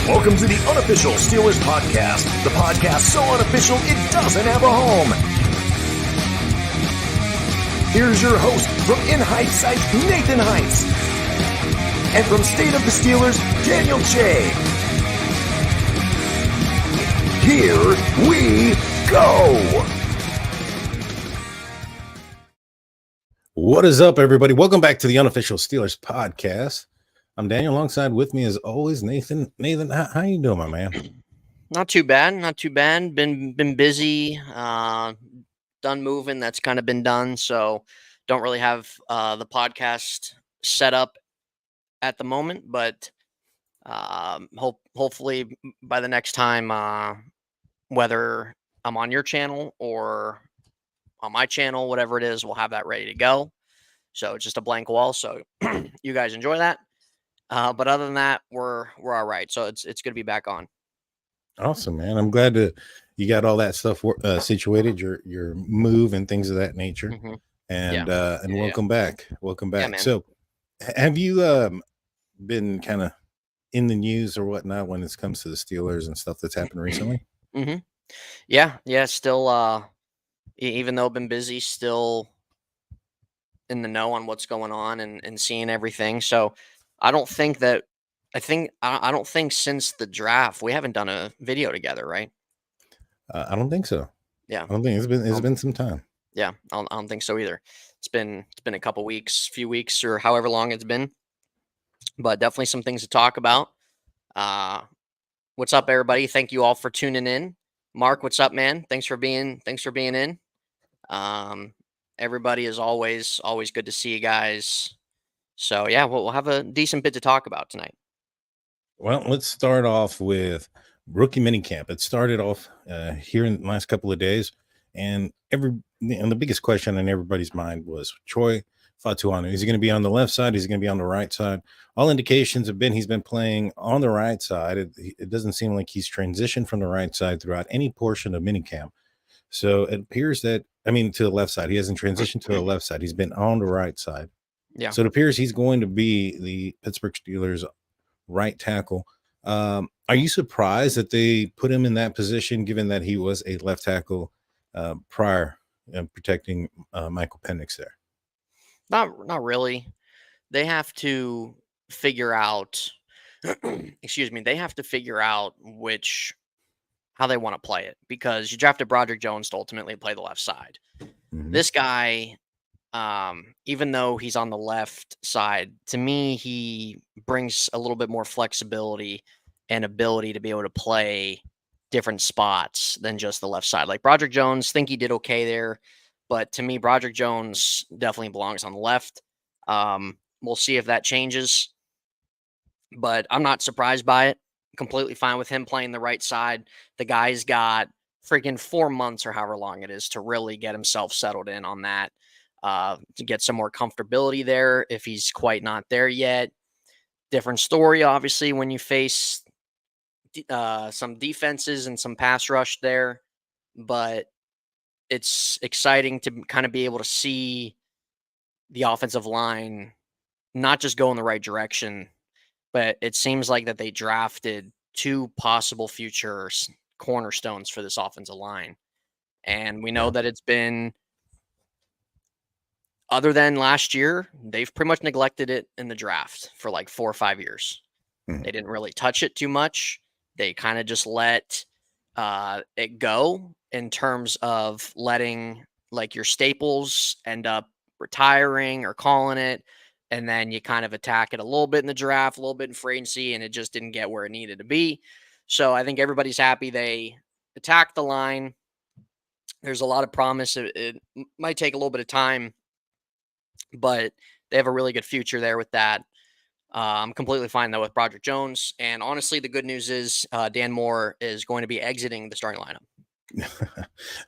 Welcome to the Unofficial Steelers Podcast, the podcast so unofficial it doesn't have a home. Here's your host from In Heights Site, Nathan Heights. And from State of the Steelers, Daniel J. Here we go. What is up, everybody? Welcome back to the Unofficial Steelers Podcast. I'm Daniel. Alongside with me, as always, Nathan. Nathan, how you doing, my man? Not too bad. Not too bad. Been busy. Done moving. That's kind of been done. So don't really have the podcast set up at the moment. But hopefully by the next time, whether I'm on your channel or on my channel, whatever it is, we'll have that ready to go. So it's just a blank wall. So you guys enjoy that. But other than that, we're all right. So it's good to be back on. Awesome, man. I'm glad you got all that stuff situated, your move and things of that nature. Mm-hmm. And welcome back. Welcome back. Yeah, so have you been kind of in the news or whatnot when it comes to the Steelers and stuff that's happened recently? Mm-hmm. Yeah. Still, even though I've been busy, still in the know on what's going on and seeing everything. So I don't think since the draft we haven't done a video together, right? I don't think so. Yeah, I don't think it's been some time. Yeah, I don't think so either. It's been a couple weeks, few weeks, or however long it's been. But definitely some things to talk about. What's up, everybody? Thank you all for tuning in. Mark, what's up, man? Thanks for being in. Everybody is always good to see you guys. So yeah, we'll have a decent bit to talk about tonight. Well, let's start off with rookie minicamp. It started off here in the last couple of days, and the biggest question on everybody's mind was Troy Fatuanu. Is he going to be on the left side? Is he going to be on the right side? All indications have been he's been playing on the right side. It doesn't seem like he's transitioned from the right side throughout any portion of minicamp. So it appears that, to the left side. He hasn't transitioned to the left side. He's been on the right side. Yeah. So it appears he's going to be the Pittsburgh Steelers right tackle. Are you surprised that they put him in that position, given that he was a left tackle prior, protecting Michael Penix there? Not really. They have to figure out. Excuse me. They have to figure out how they want to play it, because you drafted Broderick Jones to ultimately play the left side. Mm-hmm. This guy, even though he's on the left side, to me, he brings a little bit more flexibility and ability to be able to play different spots than just the left side. Like Broderick Jones, think he did okay there, but to me, Broderick Jones definitely belongs on the left. We'll see if that changes, but I'm not surprised by it. Completely fine with him playing the right side. The guy's got freaking 4 months or however long it is to really get himself settled in on that. To get some more comfortability there if he's quite not there yet. Different story, obviously, when you face some defenses and some pass rush there. But it's exciting to kind of be able to see the offensive line not just go in the right direction, but it seems like that they drafted 2 possible future cornerstones for this offensive line. And we know that it's been, other than last year, they've pretty much neglected it in the draft for like 4 or 5 years. Mm-hmm. They didn't really touch it too much. They kind of just let it go in terms of letting like your staples end up retiring or calling it. And then you kind of attack it a little bit in the draft, a little bit in free agency, and it just didn't get where it needed to be. So I think everybody's happy they attacked the line. There's a lot of promise. It might take a little bit of time, but they have a really good future there with that. I'm completely fine, though, with Broderick Jones. And honestly, the good news is Dan Moore is going to be exiting the starting lineup.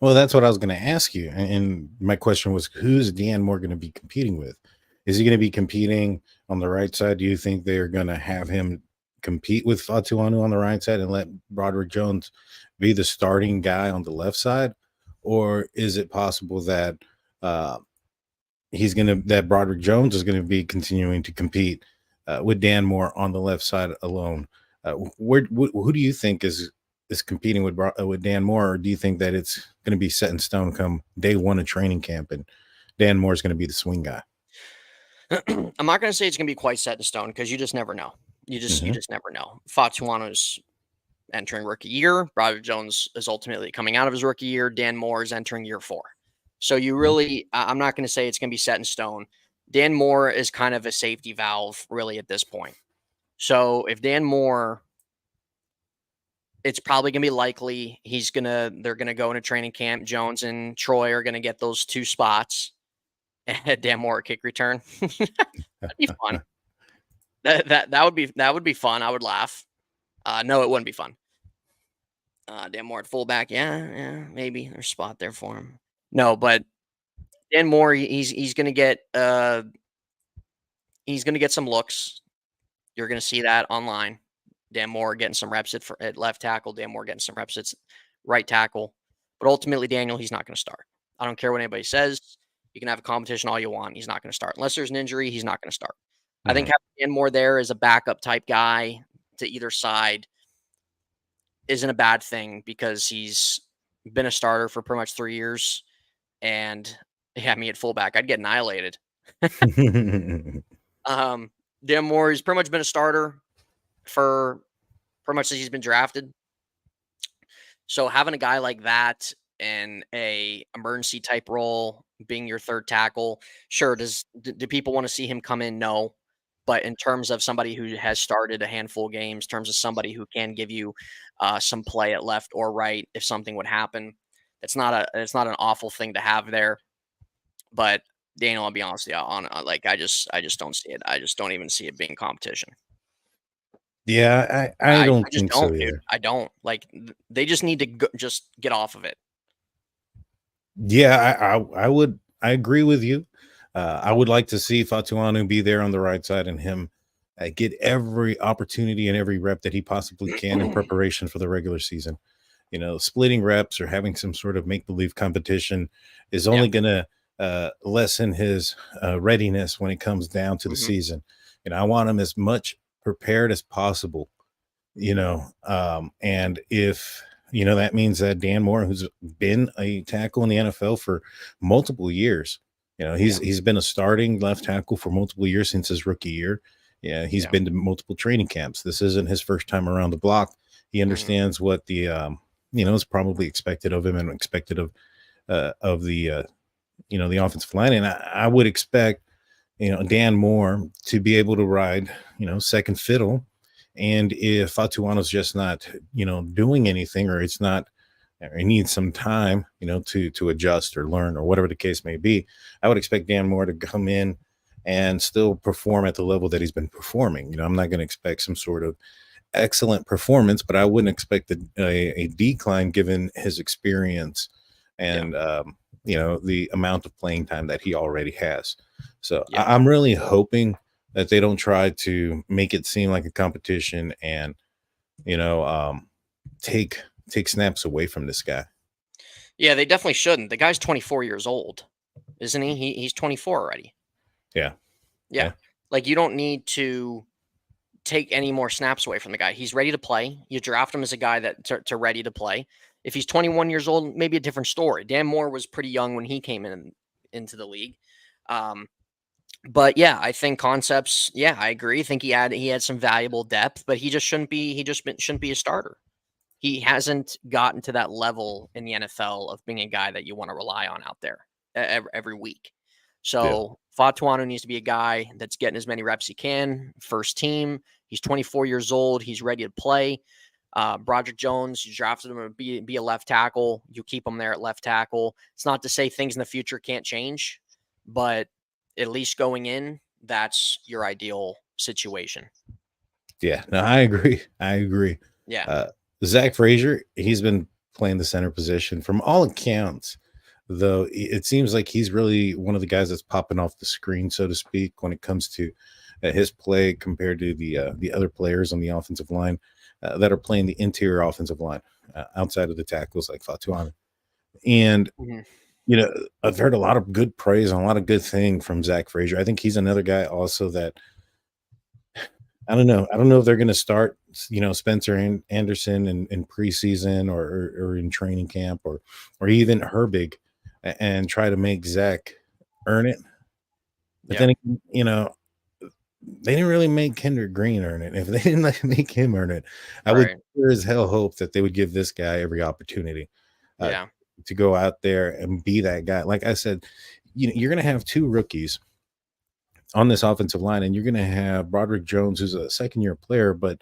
Well, that's what I was going to ask you. And my question was, who's Dan Moore going to be competing with? Is he going to be competing on the right side? Do you think they're going to have him compete with Fatuanu on the right side and let Broderick Jones be the starting guy on the left side? Or is it possible that that Broderick Jones is going to be continuing to compete with Dan Moore on the left side alone? Who do you think is competing with Dan Moore, or do you think that it's going to be set in stone come day one of training camp and Dan Moore is going to be the swing guy? I'm not going to say it's going to be quite set in stone because you just never know. You just never know. Fatuano's entering rookie year. Broderick Jones is ultimately coming out of his rookie year. Dan Moore is entering year 4. So you really, I'm not going to say it's going to be set in stone. Dan Moore is kind of a safety valve really at this point. So if Dan Moore, it's probably going to be likely they're going to go into training camp. Jones and Troy are going to get those 2 spots. And Dan Moore kick return. That'd be fun. That would be fun. I would laugh. No, it wouldn't be fun. Dan Moore at fullback. Yeah, maybe there's a spot there for him. No, but Dan Moore, he's gonna get some looks. You're gonna see that online. Dan Moore getting some reps at left tackle. Dan Moore getting some reps at right tackle. But ultimately, Daniel, he's not gonna start. I don't care what anybody says. You can have a competition all you want. He's not going to start. Unless there's an injury, he's not going to start. I think having Dan Moore there as a backup type guy to either side isn't a bad thing because he's been a starter for pretty much 3 years. And at fullback, I'd get annihilated. Dan Moore, he's pretty much been a starter for pretty much since he's been drafted. So having a guy like that in a emergency type role, being your third tackle, sure. Do people want to see him come in? No. But in terms of somebody who has started a handful of games, in terms of somebody who can give you some play at left or right if something would happen, it's not an awful thing to have there. But Daniel, I'll be honest with you, I just don't see it. I just don't even see it being competition. Yeah, I don't think so either. Dude. I don't. They just need to just get off of it. Yeah, I agree with you. I would like to see Fatuanu be there on the right side and him get every opportunity and every rep that he possibly can in preparation for the regular season. Splitting reps or having some sort of make-believe competition is only going to lessen his readiness when it comes down to the season. I want him as much prepared as possible, and if that means that Dan Moore, who's been a tackle in the NFL for multiple years, he's been a starting left tackle for multiple years since his rookie year. Yeah, he's been to multiple training camps. This isn't his first time around the block. He understands what the is probably expected of him and expected of the the offensive line. And I would expect Dan Moore to be able to ride second fiddle. And if Fatuano's just not, doing anything, or it's not, or he needs some time, to adjust or learn or whatever the case may be, I would expect Dan Moore to come in and still perform at the level that he's been performing. I'm not going to expect some sort of excellent performance, but I wouldn't expect a decline given his experience and, the amount of playing time that he already has. So I'm really hoping that they don't try to make it seem like a competition and, take snaps away from this guy. Yeah, they definitely shouldn't. The guy's 24 years old, isn't he? He's 24 already. Yeah. You don't need to take any more snaps away from the guy. He's ready to play. You draft him as a guy to ready to play. If he's 21 years old, maybe a different story. Dan Moore was pretty young when he came into the league. But yeah, I think concepts. Yeah, I agree. I think he had some valuable depth, but he shouldn't be a starter. He hasn't gotten to that level in the NFL of being a guy that you want to rely on out there every week. So Fatuanu needs to be a guy that's getting as many reps he can. First team. He's 24 years old. He's ready to play. Broderick Jones, you drafted him to be a left tackle. You keep him there at left tackle. It's not to say things in the future can't change, but at least going in, that's your ideal situation. Yeah, no, I agree. Yeah. Zach Frazier, he's been playing the center position from all accounts, though it seems like he's really one of the guys that's popping off the screen, so to speak, when it comes to his play compared to the other players on the offensive line that are playing the interior offensive line outside of the tackles like Fatuanu. And I've heard a lot of good praise and a lot of good thing from Zach Frazier. I think he's another guy also that I don't know. I don't know if they're going to start, Spencer Anderson in preseason or in training camp or even Herbig and try to make Zach earn it. But Yeah. then, they didn't really make Kendrick Green earn it. If they didn't make him earn it, I would Right. sure as hell hope that they would give this guy every opportunity uh, Yeah. to go out there and be that guy. Like I said, you're going to have two rookies on this offensive line, and you're going to have Broderick Jones, who's a second-year player, but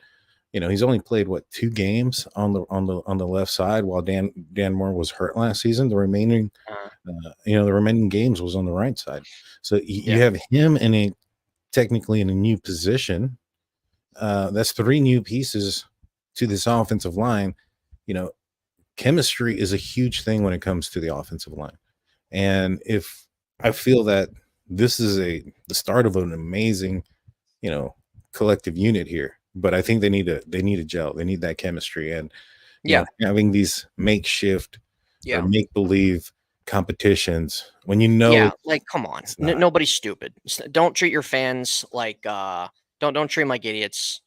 he's only played two games on the left side, while Dan Moore was hurt last season. Uh, The remaining games was on the right side. So you yeah. have him technically in a new position. That's three new pieces to this offensive line. You know, chemistry is a huge thing when it comes to the offensive line. And if I feel that this is the start of an amazing, you know, collective unit here, but I think they need a gel. They need that chemistry, and Yeah. having these makeshift or Yeah. make believe competitions when Yeah. it's, Like, come on. it's not. Nobody's stupid. Don't treat your fans like don't treat them like idiots.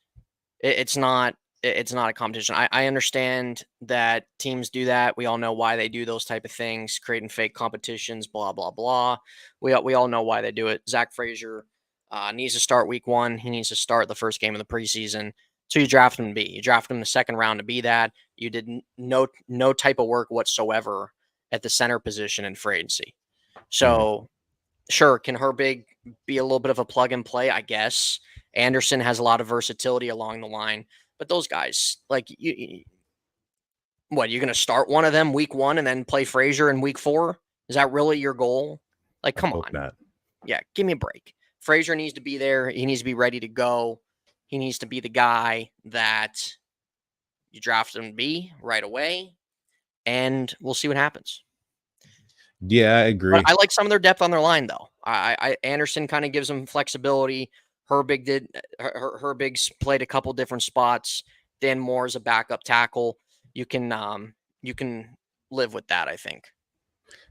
It's not it's not a competition. I understand that teams do that. We all know why they do those type of things, creating fake competitions, blah blah blah. We all know why they do it. Zach Frazier needs to start week 1. He needs to start the first game of the preseason. So you draft him to be. You draft him in the second round to be that. You did no type of work whatsoever at the center position in free agency. Mhm. So sure, can Herbig be a little bit of a plug and play? I guess Anderson has a lot of versatility along the line, but those guys, like what you're going to start one of them week 1 and then play Frazier in week 4? Is that really your goal? Like, I come hope on, not. yeah, give me a break. Frazier needs to be there. He needs to be ready to go. He needs to be the guy that you draft him to be right away, and we'll see what happens. Yeah, I But agree. I like some of their depth on their line, though. Anderson kind of gives them flexibility. Herbig's played a couple different spots. Dan Moore's a backup tackle. You can live with that, I think.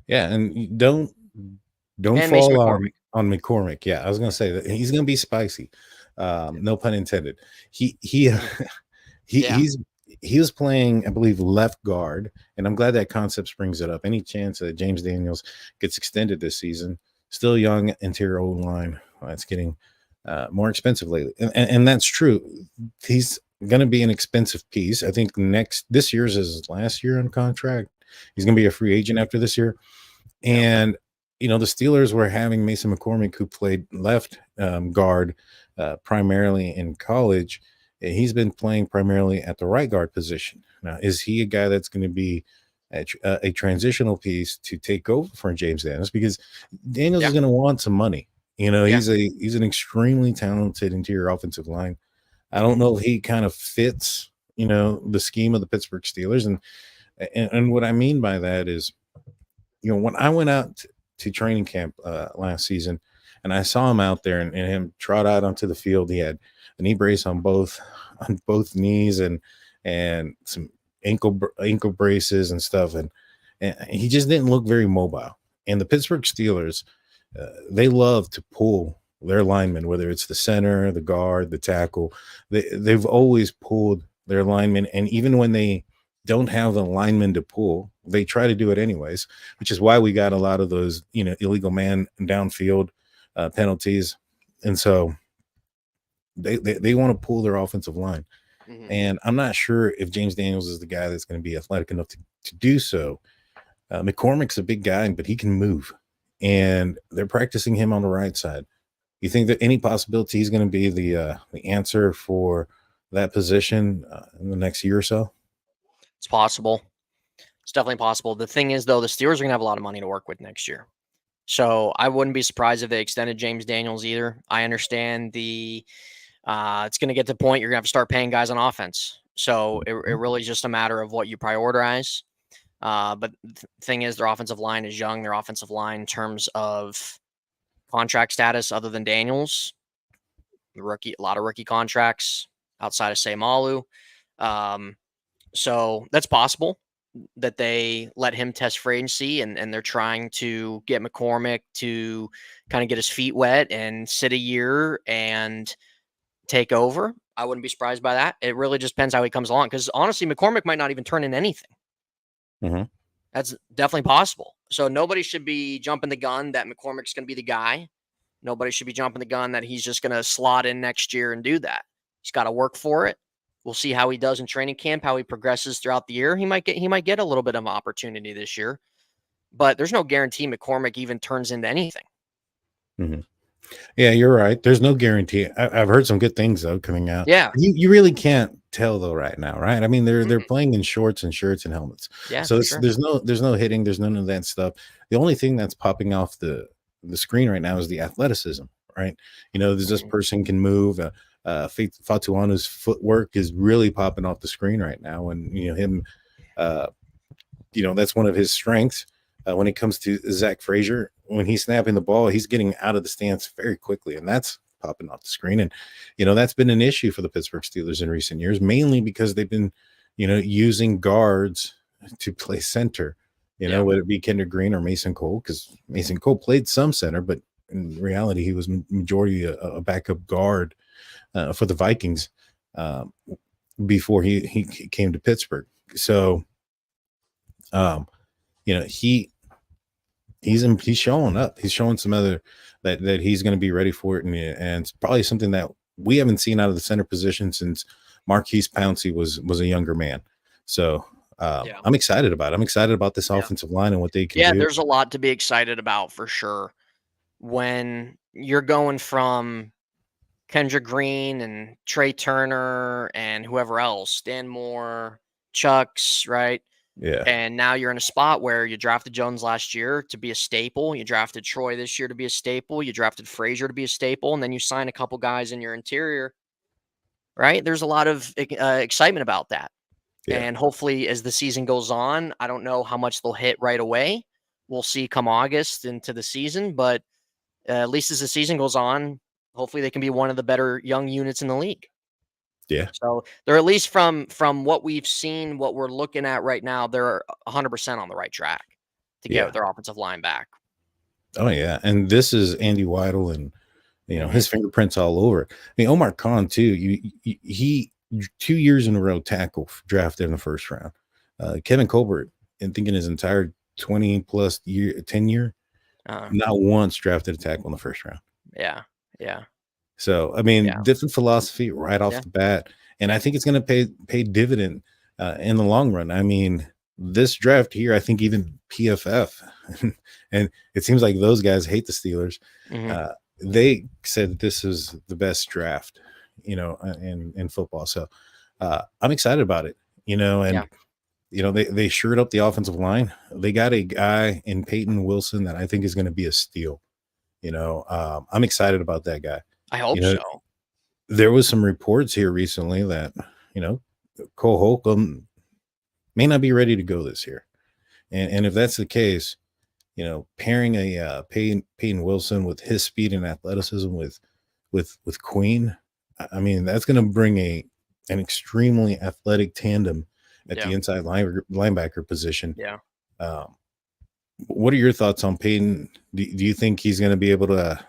Yeah, and don't And Mason fall McCormick. on McCormick. Yeah, I was gonna say that he's gonna be spicy. No pun intended. He Mhm. he Yeah, he was playing, I believe, left guard, and I'm glad that Concepts brings it up. Any chance that James Daniels gets extended this season, still young interior O line, it's getting more expensive lately, and that's true. He's going to be an expensive piece. I think this year's his last year on contract. He's going to be a free agent after this year, yeah, and the Steelers were having Mason McCormick, who played left guard primarily in college. And he's been playing primarily at the right guard position. Now, is he a guy that's going to be a transitional piece to take over for James Daniels? Because Daniels yeah, is going to want some money. yeah. He's an extremely talented interior offensive line. I don't know if he kind of fits, the scheme of the Pittsburgh Steelers. And what I mean by that is, when I went out to training camp last season, and I saw him out there and him trot out onto the field, he had a knee brace on both knees and some ankle braces and stuff, and he just didn't look very mobile. And the Pittsburgh Steelers, they love to pull their linemen, whether it's the center, the guard, the tackle. They've always pulled their linemen, and even when they don't have the linemen to pull, they try to do it anyways, which is why we got a lot of those, illegal man downfield penalties. And so they want to pull their offensive line. Hmm. And I'm not sure if James Daniels is the guy that's going to be athletic enough to do so. McCormick's a big guy, but he can move. And they're practicing him on the right side. You think that any possibility he's going to be the answer for that position in the next year or so? It's possible. It's definitely possible. The thing is, though, the Steelers are gonna have a lot of money to work with next year. So I wouldn't be surprised if they extended James Daniels either. I understand it's going to get to the point you're going to have to start paying guys on offense. So it really is just a matter of what you prioritize. But the thing is, their offensive line is young. Their offensive line, in terms of contract status, other than Daniels, a lot of rookie contracts outside of Samalu. Um, so that's possible that they let him test free agency, and they're trying to get McCormick to kind of get his feet wet and sit a year and take over. I wouldn't be surprised by that. It really just depends how he comes along. Because honestly, McCormick might not even turn in anything. Mm-hmm. That's definitely possible. So nobody should be jumping the gun that McCormick's going to be the guy. Nobody should be jumping the gun that he's just going to slot in next year and do that. He's got to work for it. We'll see how he does in training camp, how he progresses throughout the year. He might get a little bit of an opportunity this year, but there's no guarantee McCormick even turns into anything. Mm-hmm. Yeah, you're right. There's no guarantee. I've heard some good things though coming out. Yeah, you really can't tell though right now, right? I mean, they're playing in shorts and shirts and helmets. Yeah, so sure. there's no hitting, there's none of that stuff. The only thing that's popping off the screen right now is the athleticism, right? There's this person can move. Fatuanu's footwork is really popping off the screen right now, and him. That's one of his strengths. When it comes to Zach Frazier, when he's snapping the ball, he's getting out of the stance very quickly, and that's popping off the screen. And that's been an issue for the Pittsburgh Steelers in recent years, mainly because they've been using guards to play center. Whether it be Kendrick Green or Mason Cole, because Mason Cole played some center, but in reality, he was majority a backup guard for the Vikings before he came to Pittsburgh. So, he's showing up. He's showing some other that he's going to be ready for it, and it's probably something that we haven't seen out of the center position since Marquise Pouncey was a younger man. So I'm excited about it. I'm excited about this offensive line and what they can do. Yeah, there's a lot to be excited about for sure. When you're going from Kendrick Green and Trey Turner and whoever else, Dan Moore, Chucks, right? Yeah. And now you're in a spot where you drafted Jones last year to be a staple. You drafted Troy this year to be a staple. You drafted Frazier to be a staple. And then you sign a couple guys in your interior, right? There's a lot of excitement about that. Yeah. And hopefully as the season goes on, I don't know how much they'll hit right away. We'll see come August into the season. But at least as the season goes on, hopefully they can be one of the better young units in the league. Yeah. So they're at least from what we've seen, what we're looking at right now, they're 100% on the right track to get their offensive line back. Oh yeah, and this is Andy Weidel, and his fingerprints all over it. I mean, Omar Khan too. He 2 years in a row tackle drafted in the first round. Kevin Colbert, and thinking his entire 20+ year tenure, not once drafted a tackle in the first round. Yeah. So, I mean, different philosophy right off the bat. And I think it's going to pay dividend in the long run. I mean, this draft here, I think even PFF, and it seems like those guys hate the Steelers. Mm-hmm. They said this is the best draft, in football. So I'm excited about it, and, they shored up the offensive line. They got a guy in Peyton Wilson that I think is going to be a steal. I'm excited about that guy. I hope so. There was some reports here recently that, Cole Holcomb may not be ready to go this year. And if that's the case, pairing a Peyton Wilson with his speed and athleticism with Queen, I mean, that's going to bring an extremely athletic tandem at the inside linebacker position. Yeah. What are your thoughts on Peyton? Do you think he's going to be able to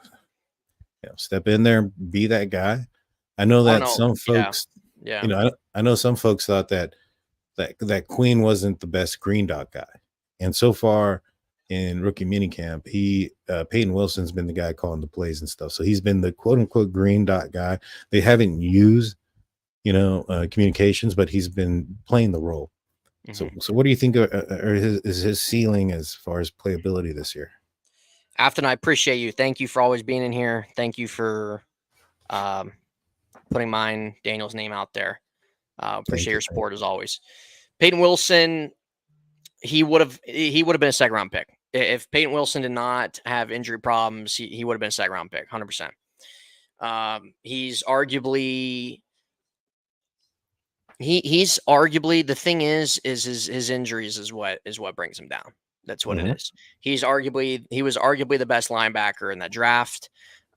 step in there, be that guy? I know that some folks, I know some folks thought that Queen wasn't the best green dot guy, and so far in rookie minicamp, Peyton Wilson's been the guy calling the plays and stuff. So he's been the quote unquote green dot guy. They haven't used, communications, but he's been playing the role. Mm-hmm. So what do you think is his ceiling as far as playability this year? Afton, I appreciate you. Thank you for always being in here. Thank you for putting Daniel's name out there. Appreciate your support as always. Peyton Wilson, he would have been a second round pick. If Peyton Wilson did not have injury problems, he would have been a second round pick, 100%. He's arguably the thing is his injuries is what brings him down. That's what it is. He was arguably the best linebacker in that draft.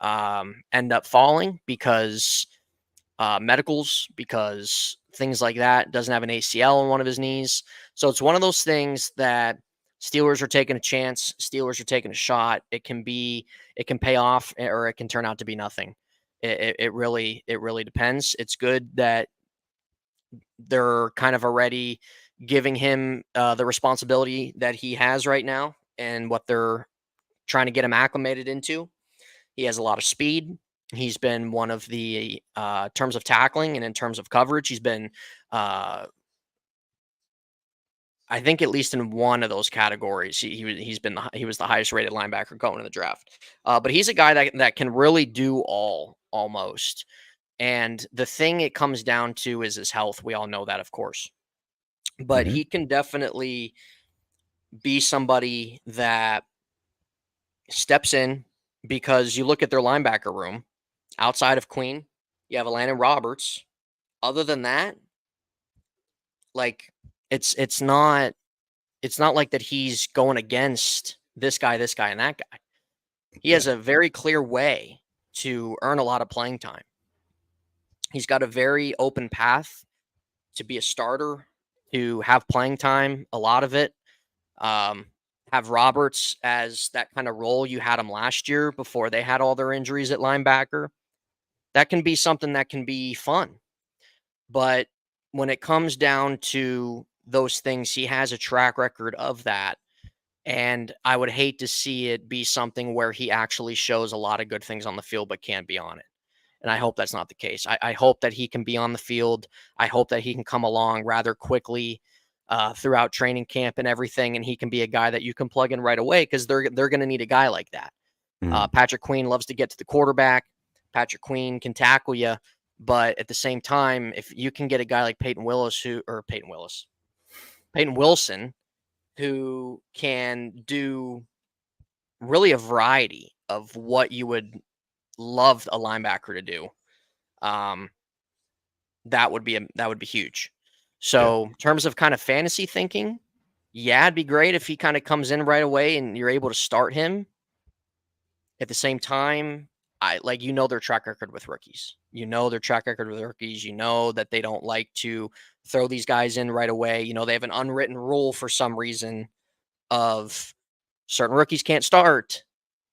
End up falling because medicals, because things like that. Doesn't have an ACL in one of his knees. So it's one of those things that Steelers are taking a chance. Steelers are taking a shot. It can pay off, or it can turn out to be nothing. It really depends. It's good that they're kind of already giving him the responsibility that he has right now and what they're trying to get him acclimated into. He has a lot of speed. He's been one of the terms of tackling and in terms of coverage, he's been I think at least in one of those categories, he was the highest rated linebacker going in the draft. But he's a guy that can really do all almost. And the thing it comes down to is his health. We all know that, of course. But Mhm. he can definitely be somebody that steps in, because you look at their linebacker room outside of Queen, you have Landon Roberts. Other than that, like it's not like that he's going against this guy, and that guy. He has a very clear way to earn a lot of playing time. He's got a very open path to be a starter, to have playing time, a lot of it. Have Roberts as that kind of role you had him last year before they had all their injuries at linebacker. That can be something that can be fun. But when it comes down to those things, he has a track record of that. And I would hate to see it be something where he actually shows a lot of good things on the field, but can't be on it. And I hope that's not the case. I hope that he can be on the field. I hope that he can come along rather quickly throughout training camp and everything. And he can be a guy that you can plug in right away, because they're going to need a guy like that. Patrick Queen loves to get to the quarterback. Patrick Queen can tackle you. But at the same time, if you can get a guy like Peyton Wilson, who can do really a variety of what you would love a linebacker to do, that would be huge. So in terms of kind of fantasy thinking, yeah, it'd be great if he kind of comes in right away and you're able to start him. At the same time, their track record with rookies. You know that they don't like to throw these guys in right away. They have an unwritten rule for some reason of certain rookies can't start.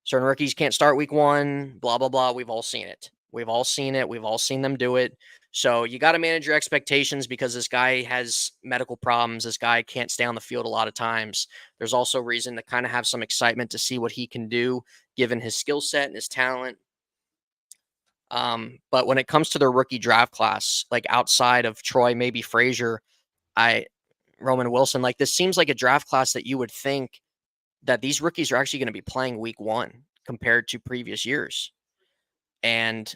Certain rookies can't start week one, blah, blah, blah. We've all seen it. We've all seen them do it. So you got to manage your expectations, because this guy has medical problems. This guy can't stay on the field a lot of times. There's also reason to kind of have some excitement to see what he can do given his skill set and his talent. But when it comes to their rookie draft class, like outside of Troy, maybe Frazier, Roman Wilson, like this seems like a draft class that you would think that these rookies are actually going to be playing week one compared to previous years. And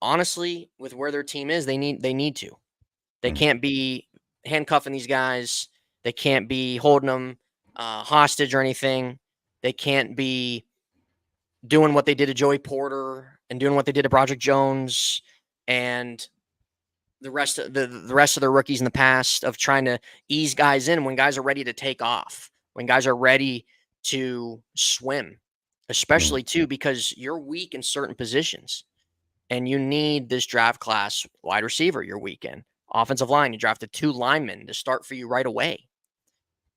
honestly, with where their team is, they need to. They can't be handcuffing these guys. They can't be holding them hostage or anything. They can't be doing what they did to Joey Porter and doing what they did to Broderick Jones and the rest of the rookies in the past, of trying to ease guys in when guys are ready to take off, when guys are ready to swim, especially too, because you're weak in certain positions and you need this draft class. Wide receiver, you're weak in. Offensive line, you drafted 2 linemen to start for you right away,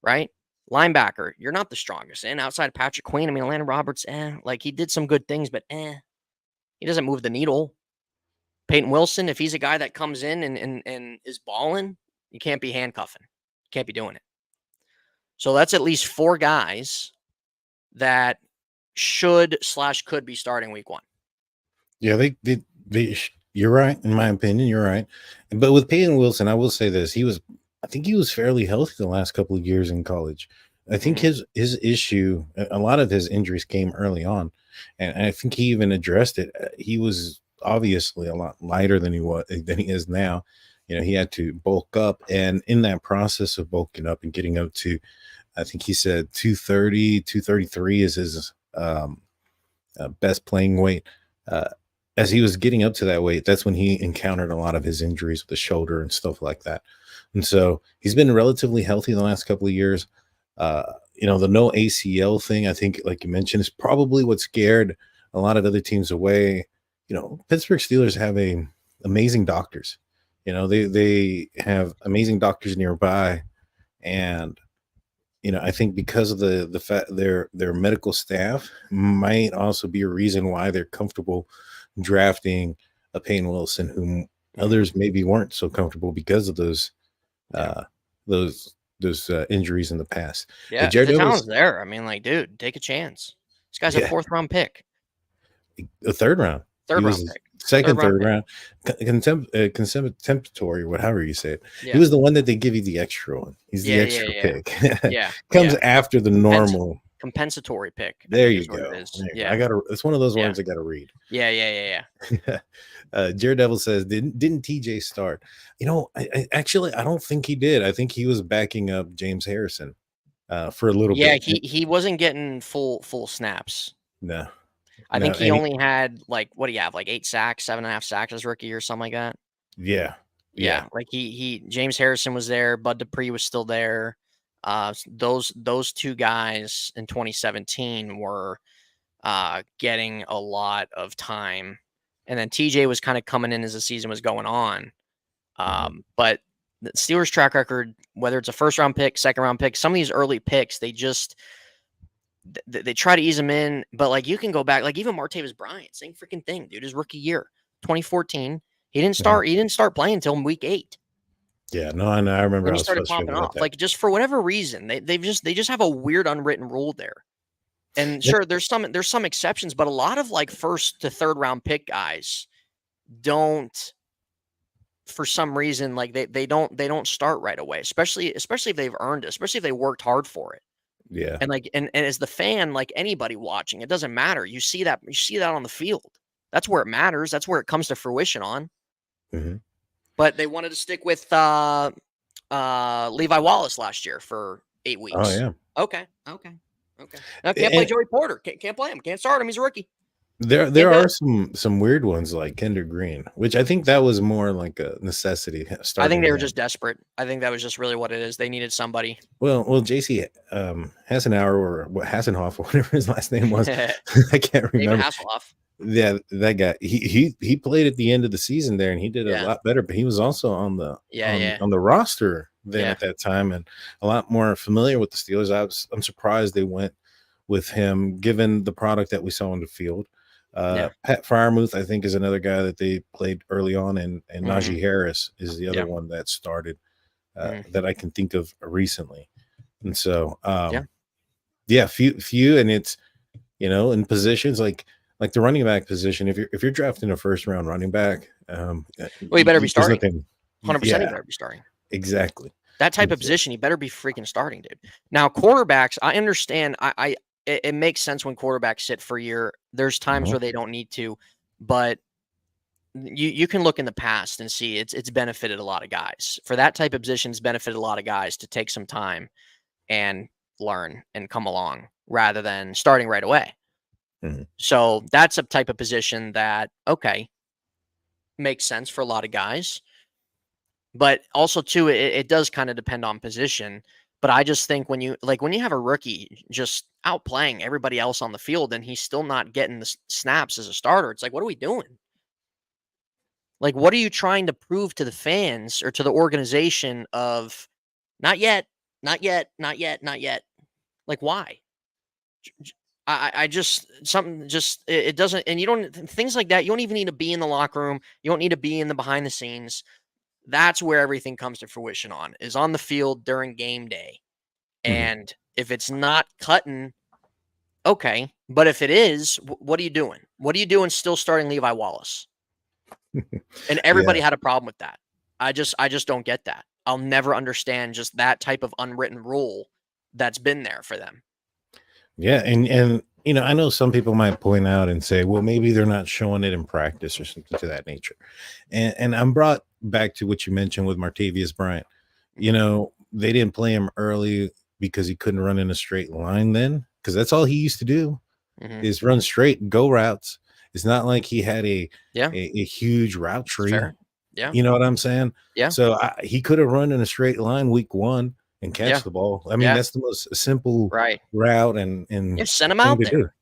right? Linebacker, you're not the strongest in. Outside of Patrick Queen, I mean, Landon Roberts, like he did some good things, but he doesn't move the needle. Peyton Wilson, if he's a guy that comes in and is balling, you can't be handcuffing. You can't be doing it. So that's at least 4 guys that could be starting week one. Yeah, you're right. In my opinion, you're right. But with Peyton Wilson, I will say this: I think he was fairly healthy the last couple of years in college. I think his issue, a lot of his injuries came early on, and I think he even addressed it. He was obviously a lot lighter than he is now. He had to bulk up, and in that process of bulking up and getting up to, I think he said 230, 233 is his best playing weight. As he was getting up to that weight, that's when he encountered a lot of his injuries with the shoulder and stuff like that. And so he's been relatively healthy the last couple of years. The no ACL thing, I think, like you mentioned, is probably what scared a lot of other teams away. Pittsburgh Steelers have amazing doctors. They have amazing doctors nearby. And, I think because of the fact their medical staff might also be a reason why they're comfortable drafting a Payne Wilson, whom others maybe weren't so comfortable because of those injuries in the past. Yeah, Jared the talent's Evans, there. I mean, like, dude, take a chance. This guy's a yeah, 4th-round pick. a third round. He 3rd-round was pick. second, 3rd-round third pick. round, contemptory, whatever you say it. Yeah. He was the one that they give you the extra one. He's the extra pick. Yeah. Comes Yeah. after the normal. Compensatory pick. I There think you is what go. it is. There you go. Yeah. It's one of those Yeah. words I gotta read. Yeah. Jared Devil says, didn't TJ start? I actually I don't think he did. I think he was backing up James Harrison for a little Yeah, bit. he wasn't getting full snaps. No. I think he and only had like, what do you have, like 8 sacks, 7.5 sacks his rookie year, something like that. Yeah. Like he James Harrison was there, Bud Dupree was still there. Those 2 guys in 2017 were getting a lot of time, and then TJ was kind of coming in as the season was going on. But the Steelers' track record, whether it's a 1st-round pick, 2nd-round pick, some of these early picks, they just they try to ease them in. But like, you can go back, like even Martavis Bryant, same freaking thing, dude. His rookie year, 2014, he didn't start. He didn't start playing until week 8. Yeah, no, I know. I remember. Then I he was started frustrated popping about off. that. Like, just for whatever reason, they just have a weird unwritten rule there. And sure, there's some exceptions, but a lot of like 1st to 3rd round pick guys don't, for some reason, like they don't start right away, especially if they've earned it, especially if they worked hard for it. Yeah. And like, and as the fan, like anybody watching, it doesn't matter. You see that on the field. That's where it matters. That's where it comes to fruition on. But they wanted to stick with Levi Wallace last year for 8 weeks. Oh yeah. Okay. Now can't play Joey Porter. Can't play him. Can't start him. He's a rookie. There are some weird ones like Kendrick Green, which I think that was more like a necessity. I think they were just desperate. I think that was just really what it is. They needed somebody. Well, JC Hassenauer or Hassenhoff, or whatever his last name was, I can't remember. David Hasselhoff. Yeah, that guy. He played at the end of the season there, and he did a lot better. But he was also on the on the roster then at that time, and a lot more familiar with the Steelers. I'm surprised they went with him, given the product that we saw on the field. Pat Freiermuth, I think, is another guy that they played early on, and Najee Harris is the other one that started that I can think of recently. And so, few, and it's in positions like the running back position. If you're drafting a 1st round running back, well, you better be starting. 100%, you better be starting. Exactly. That type of position, you better be freaking starting, dude. Now, quarterbacks, I understand. It makes sense when quarterbacks sit for a year. There's times where they don't need to, but you can look in the past and see it's benefited a lot of guys. For that type of position, it's benefited a lot of guys to take some time and learn and come along rather than starting right away. So that's a type of position that, okay, makes sense for a lot of guys. But also, too, it does kind of depend on position. But I just think when you have a rookie just outplaying everybody else on the field and he's still not getting the snaps as a starter, it's like, what are we doing? Like, what are you trying to prove to the fans or to the organization of not yet? Like, why? I just, something just, it doesn't, and you don't, things like that, you don't even need to be in the locker room. You don't need to be in the behind the scenes. That's where everything comes to fruition is on the field during game day. And if it's not cutting, okay. But if it is, what are you doing? What are you doing still starting Levi Wallace? And everybody had a problem with that. I just don't get that. I'll never understand just that type of unwritten rule that's been there for them. Yeah, and I know some people might point out and say, well, maybe they're not showing it in practice or something to that nature. And I'm brought back to what you mentioned with Martavis Bryant. They didn't play him early because he couldn't run in a straight line then, because that's all he used to do is run straight and go routes. It's not like he had a huge route tree. Fair. Yeah. You know what I'm saying? Yeah. So he could have run in a straight line week 1 and catch the ball. I mean, that's the most simple route and send him out there.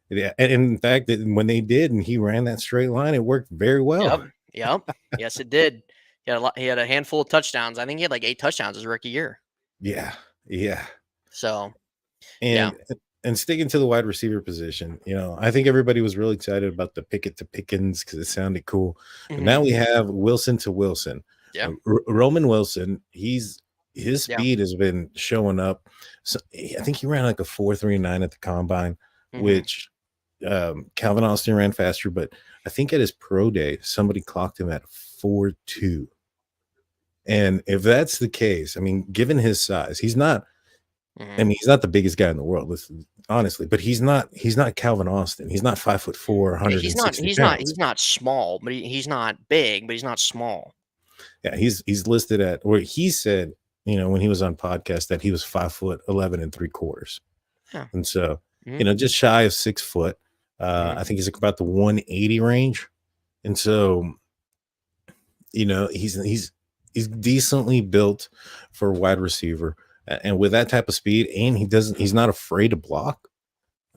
Yeah, and in fact, when they did and he ran that straight line, it worked very well. Yep. Yes, it did. He had a handful of touchdowns. I think he had like 8 touchdowns his rookie year. Yeah. So, and And sticking to the wide receiver position, I think everybody was really excited about the Pickett to Pickens because it sounded cool. But now we have Wilson to Wilson. Yeah. Roman Wilson, his Yeah. speed has been showing up. So I think he ran like a 4.39 at the combine, which Calvin Austin ran faster. But I think at his pro day, somebody clocked him at 4.2. And if that's the case, I mean, given his size, he's not. I mean, he's not the biggest guy in the world, listen, honestly, but he's not Calvin Austin. He's not 5'4", Yeah, 160 pounds. he's not small, but he's not big, but he's not small. Yeah, he's listed at, or he said, when he was on podcast that he was 5'11" 3/4. Yeah. And so, just shy of 6 foot. I think he's about the 180 range. And so, he's decently built for a wide receiver. And with that type of speed, and he's not afraid to block.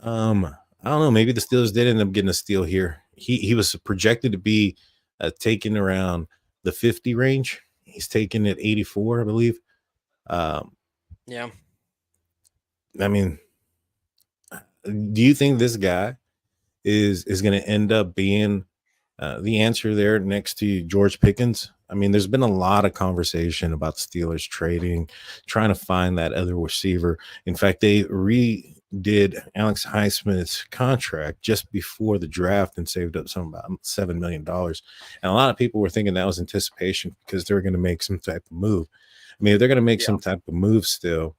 I don't know. Maybe the Steelers did end up getting a steal here. He was projected to be taken around the 50 range. He's taken at 84, I believe. Yeah. I mean, do you think this guy is going to end up being the answer there next to George Pickens? I mean, there's been a lot of conversation about the Steelers trading, trying to find that other receiver. In fact, they redid Alex Highsmith's contract just before the draft and saved up about $7 million. And a lot of people were thinking that was anticipation because they're going to make some type of move. I mean, if they're going to make some type of move still,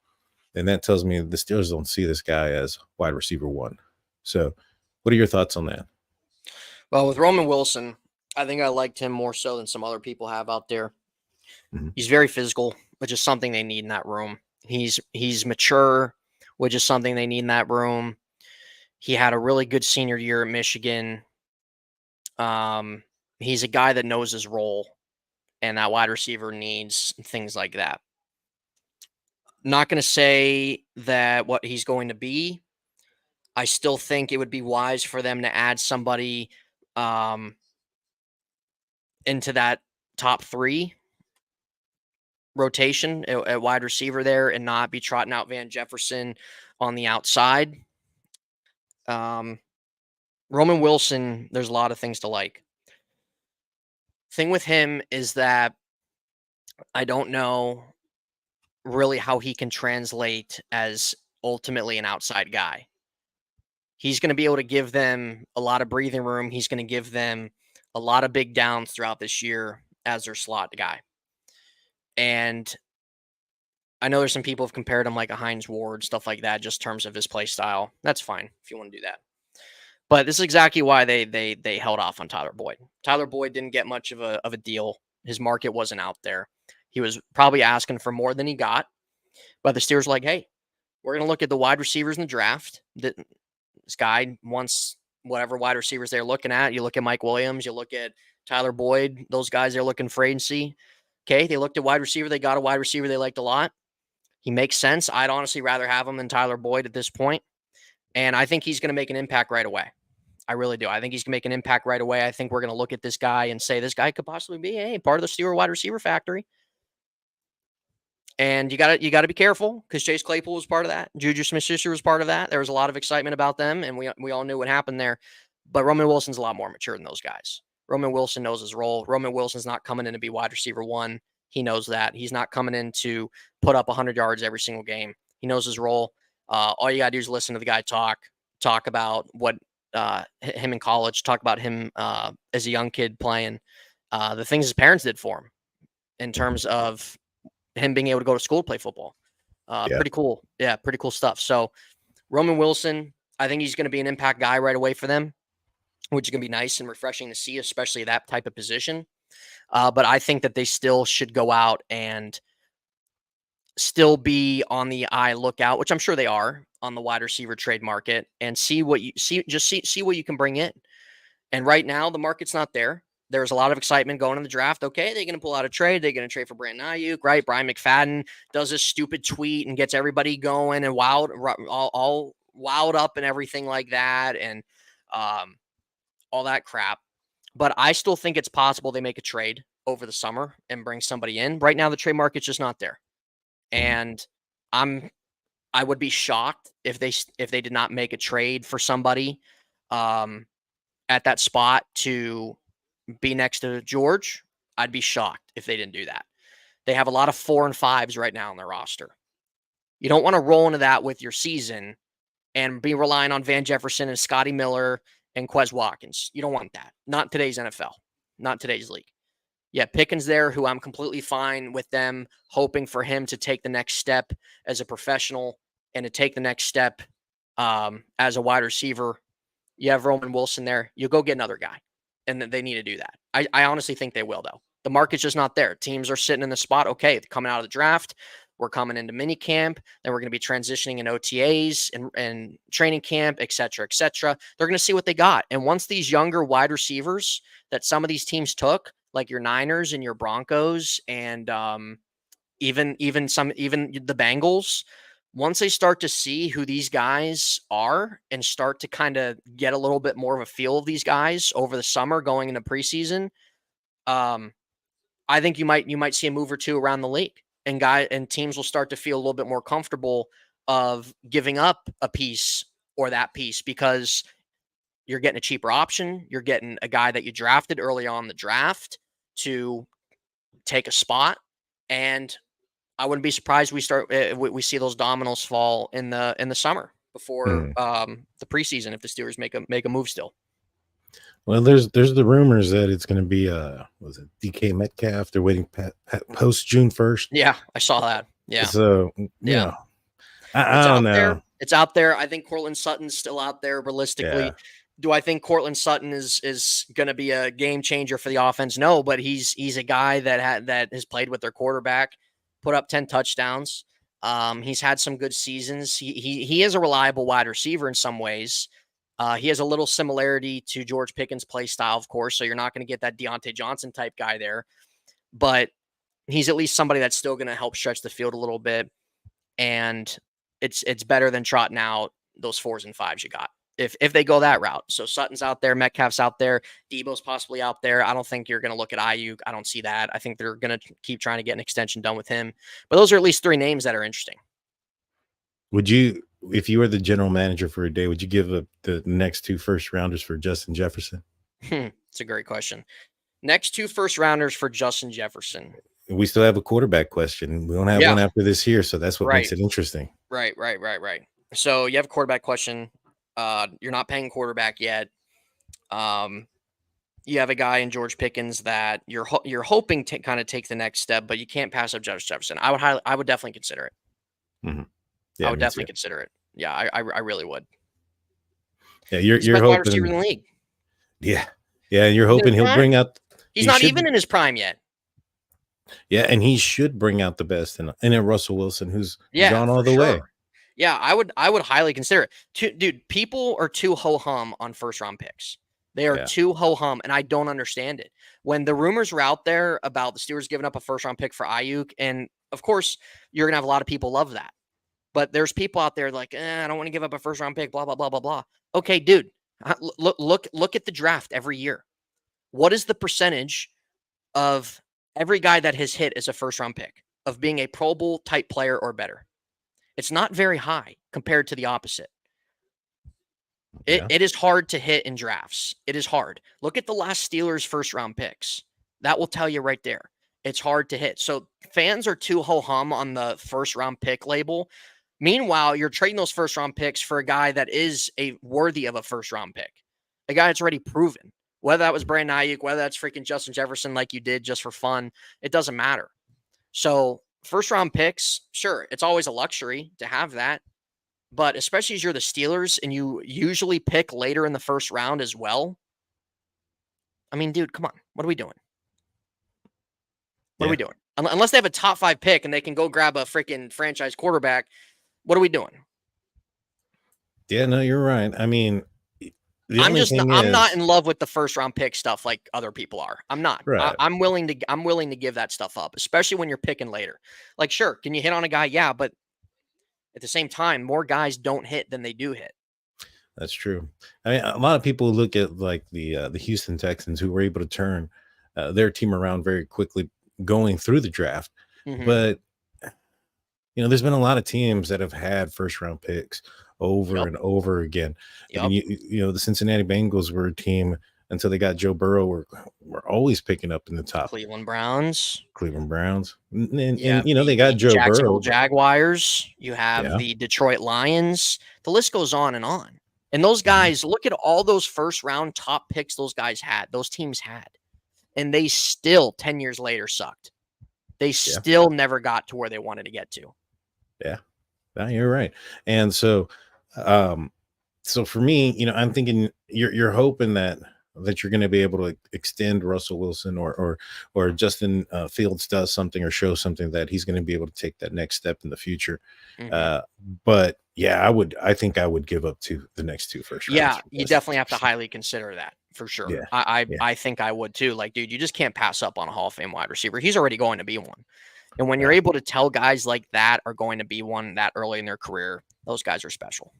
then that tells me the Steelers don't see this guy as wide receiver one. So what are your thoughts on that? Well, with Roman Wilson, I think I liked him more so than some other people have out there. He's very physical, which is something they need in that room. He's mature, which is something they need in that room. He had a really good senior year at Michigan. He's a guy that knows his role, and that wide receiver needs things like that. Not going to say that what he's going to be. I still think it would be wise for them to add somebody into that top 3 rotation at wide receiver there and not be trotting out Van Jefferson on the outside. Roman Wilson, there's a lot of things to like. Thing with him is that I don't know really how he can translate as ultimately an outside guy. He's going to be able to give them a lot of breathing room. He's going to give them a lot of big downs throughout this year as their slot guy. And I know there's some people have compared him like a Hines Ward, stuff like that, just in terms of his play style. That's fine if you want to do that. But this is exactly why they held off on Tyler Boyd. Tyler Boyd didn't get much of a deal. His market wasn't out there. He was probably asking for more than he got. But the Steelers were like, hey, we're going to look at the wide receivers in the draft. This guy wants whatever wide receivers they're looking at. You look at Mike Williams, you look at Tyler Boyd, those guys they're looking for agency. Okay, they looked at wide receiver. They got a wide receiver they liked a lot. He makes sense. I'd honestly rather have him than Tyler Boyd at this point. And I think he's going to make an impact right away. I really do. I think he's going to make an impact right away. I think we're going to look at this guy and say this guy could possibly be part of the Steelers wide receiver factory. And you got to be careful because Chase Claypool was part of that. Juju Smith-Schuster was part of that. There was a lot of excitement about them, and we all knew what happened there. But Roman Wilson's a lot more mature than those guys. Roman Wilson knows his role. Roman Wilson's not coming in to be wide receiver one. He knows that. He's not coming in to put up 100 yards every single game. He knows his role. All you got to do is listen to the guy talk about what him in college, talk about him as a young kid playing, the things his parents did for him in terms of him being able to go to school to play football. Pretty cool. Yeah, pretty cool stuff. So Roman Wilson, I think he's going to be an impact guy right away for them, which is going to be nice and refreshing to see, especially that type of position. But I think that they still should go out and still be on the eye lookout, which I'm sure they are on the wide receiver trade market, and see what you see what you can bring in. And right now the market's not there. There's a lot of excitement going in the draft. Okay, they're going to pull out a trade. They're going to trade for Brandon Ayuk, right? Brian McFadden does this stupid tweet and gets everybody going and all wowed up and everything like that, and all that crap. But I still think it's possible they make a trade over the summer and bring somebody in. Right now, the trade market's just not there. And I'm I would be shocked if they did not make a trade for somebody at that spot to be next to George. I'd be shocked if they didn't do that. They have a lot of 4 and 5s right now on their roster. You don't want to roll into that with your season and be relying on Van Jefferson and Scotty Miller and Quez Watkins. You don't want that. Not today's NFL. Not today's league. Yeah, Pickens there, who I'm completely fine with them hoping for him to take the next step as a professional and to take the next step as a wide receiver. You have Roman Wilson there. You go get another guy, and they need to do that. I honestly think they will, though. The market's just not there. Teams are sitting in the spot. Okay, coming out of the draft, we're coming into minicamp. Then we're going to be transitioning in OTAs and training camp, et cetera, et cetera. They're going to see what they got. And once these younger wide receivers that some of these teams took, like your Niners and your Broncos and even the Bengals, once they start to see who these guys are and start to kind of get a little bit more of a feel of these guys over the summer going into preseason, I think you might see a move or two around the league, and teams will start to feel a little bit more comfortable of giving up a piece or that piece because you're getting a cheaper option. You're getting a guy that you drafted early on in the draft to take a spot, and I wouldn't be surprised we see those dominoes fall in the summer before the preseason if the Steelers make a move still. Well, there's the rumors that it's going to be was it DK Metcalf? They're waiting post June 1st. Yeah, I saw that. Yeah. So yeah, I don't know. It's out there. I think Courtland Sutton's still out there. Realistically, Yeah. Do I think Courtland Sutton is going to be a game changer for the offense? No, but he's a guy that has played with their quarterback, put up 10 touchdowns. He's had some good seasons. He is a reliable wide receiver in some ways. He has a little similarity to George Pickens' play style, of course, so you're not going to get that Deontay Johnson type guy there. But he's at least somebody that's still going to help stretch the field a little bit. And it's better than trotting out those 4s and 5s you got if they go that route. So Sutton's out there, Metcalf's out there, Debo's possibly out there. I don't think you're going to look at Ayuk. I don't see that. I think they're going to keep trying to get an extension done with him. But those are at least 3 names that are interesting. Would you, if you were the general manager for a day, would you give up the next 2 first rounders for Justin Jefferson? It's a great question. Next 2 first rounders for Justin Jefferson. We still have a quarterback question. We don't have one after this year, so that's what makes it interesting. Right. So you have a quarterback question. You're not paying quarterback yet. You have a guy in George Pickens that you're hoping to kind of take the next step, but you can't pass up Justin Jefferson. I would definitely consider it. Mm-hmm. Yeah, I would definitely consider it. Yeah, I really would. Yeah, you're hoping wide receiver in the league. Yeah, and you're hoping he'll bring out. He's not even in his prime yet. Yeah, and he should bring out the best in Russell Wilson, who's gone all the way. Yeah, I would highly consider it. Dude, people are too ho-hum on first-round picks. They are too ho-hum, and I don't understand it. When the rumors were out there about the Steelers giving up a first-round pick for Ayuk, and of course, you're going to have a lot of people love that. But there's people out there like, I don't want to give up a first-round pick, blah, blah, blah, blah, blah. Okay, dude, look at the draft every year. What is the percentage of every guy that has hit as a first-round pick of being a Pro Bowl-type player or better? It's not very high compared to the opposite. It is hard to hit in drafts. It is hard. Look at the last Steelers first-round picks. That will tell you right there. It's hard to hit. So fans are too ho-hum on the first-round pick label. Meanwhile, you're trading those first-round picks for a guy that is worthy of a first-round pick, a guy that's already proven. Whether that was Brandon Ayuk, whether that's freaking Justin Jefferson like you did just for fun, it doesn't matter. So first-round picks, sure, it's always a luxury to have that. But especially as you're the Steelers and you usually pick later in the first round as well. I mean, dude, come on. What are we doing? What are we doing? Unless they have a top 5 pick and they can go grab a freaking franchise quarterback, what are we doing? Yeah, no, you're right. I mean, I'm not in love with the first round pick stuff like other people are. I'm not. Right. I'm willing to give that stuff up, especially when you're picking later. Like, sure, can you hit on a guy? Yeah, but at the same time, more guys don't hit than they do hit. That's true. I mean, a lot of people look at like the Houston Texans who were able to turn their team around very quickly going through the draft. Mm-hmm. But there's been a lot of teams that have had first round picks over Yep. and over again. I Yep. mean, the Cincinnati Bengals were a team until they got Joe Burrow. Were always picking up in the top. Cleveland Browns. Cleveland Browns, and You have they got the Joe Jacksonville Burrow. Jaguars. You have Yeah. the Detroit Lions. The list goes on and on. And those guys, look at all those first round top picks those guys had, those teams had. And they still, 10 years later, sucked. They still never got to where they wanted to get to. Yeah, you're right. And so for me, I'm thinking you're hoping that you're going to be able to extend Russell Wilson or Justin Fields does something or show something that he's going to be able to take that next step in the future. But yeah, I think I would give up to the next 2 first rounds. Yeah, you definitely have to highly consider that for sure. Yeah. I think I would too. Like, dude, you just can't pass up on a Hall of Fame wide receiver. He's already going to be one. And when you're able to tell guys like that are going to be one that early in their career, those guys are special.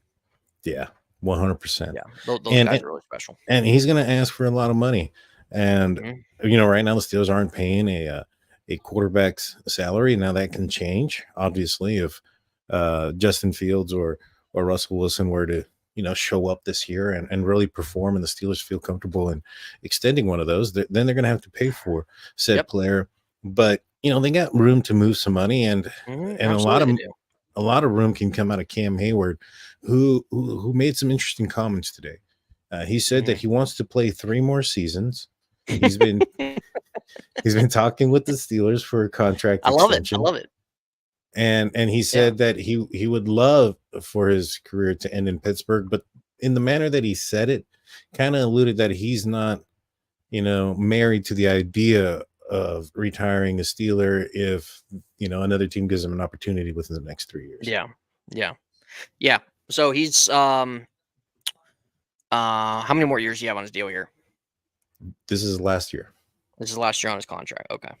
Yeah, 100%. Yeah, those guys are really special. And he's going to ask for a lot of money. And, right now the Steelers aren't paying a quarterback's salary. Now that can change, obviously, if Justin Fields or Russell Wilson were to, show up this year and really perform, and the Steelers feel comfortable in extending one of those, then they're going to have to pay for said player. But, they got room to move some money, and a lot of room can come out of Cam Heyward, who made some interesting comments today. He said that he wants to play 3 more seasons. He's been talking with the Steelers for a contract extension. I love it. And he said that he would love for his career to end in Pittsburgh, but in the manner that he said it, kind of alluded that he's not, married to the idea of retiring a Steeler if, another team gives him an opportunity within the next 3 years. Yeah. So he's how many more years do you have on his deal here? This is last year. This is last year on his contract. Okay.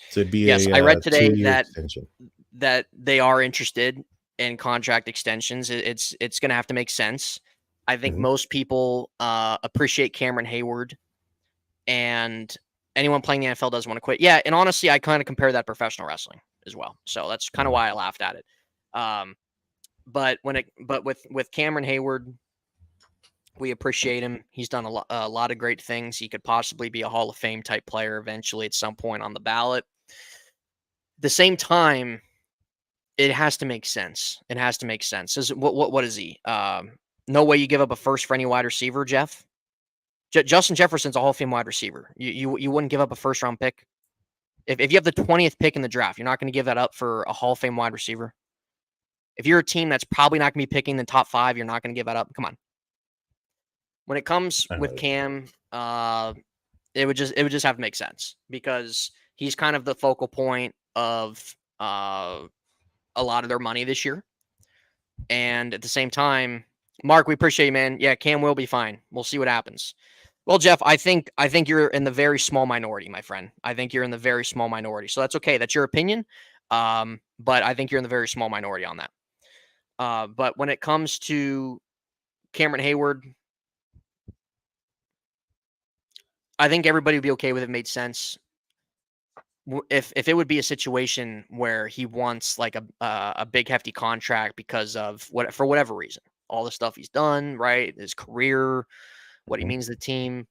So it'd be I read today extension. that they are interested in contract extensions. It's going to have to make sense. I think most people appreciate Cameron Heyward, and anyone playing the NFL doesn't want to quit. Yeah, and honestly, I kind of compare that to professional wrestling as well. So that's kind of why I laughed at it. But with Cameron Heyward, we appreciate him. He's done a lot of great things. He could possibly be a Hall of Fame type player eventually at some point on the ballot. At the same time, it has to make sense. It has to make sense. What is he? No way you give up a first for any wide receiver, Jeff. Justin Jefferson's a Hall of Fame wide receiver. You wouldn't give up a first round pick. If you have the 20th pick in the draft, you're not going to give that up for a Hall of Fame wide receiver. If you're a team that's probably not going to be picking the top 5, you're not going to give that up. Come on. When it comes with Cam, it would just have to make sense because he's kind of the focal point of a lot of their money this year. And at the same time, Mark, we appreciate you, man. Yeah, Cam will be fine. We'll see what happens. Well, Jeff, I think you're in the very small minority, my friend. I think you're in the very small minority. So that's okay. That's your opinion. But I think you're in the very small minority on that. But when it comes to Cameron Heyward, I think everybody would be okay with it. Made sense. If it would be a situation where he wants like a big hefty contract because of for whatever reason, all the stuff he's done, right? His career, what he means to the team.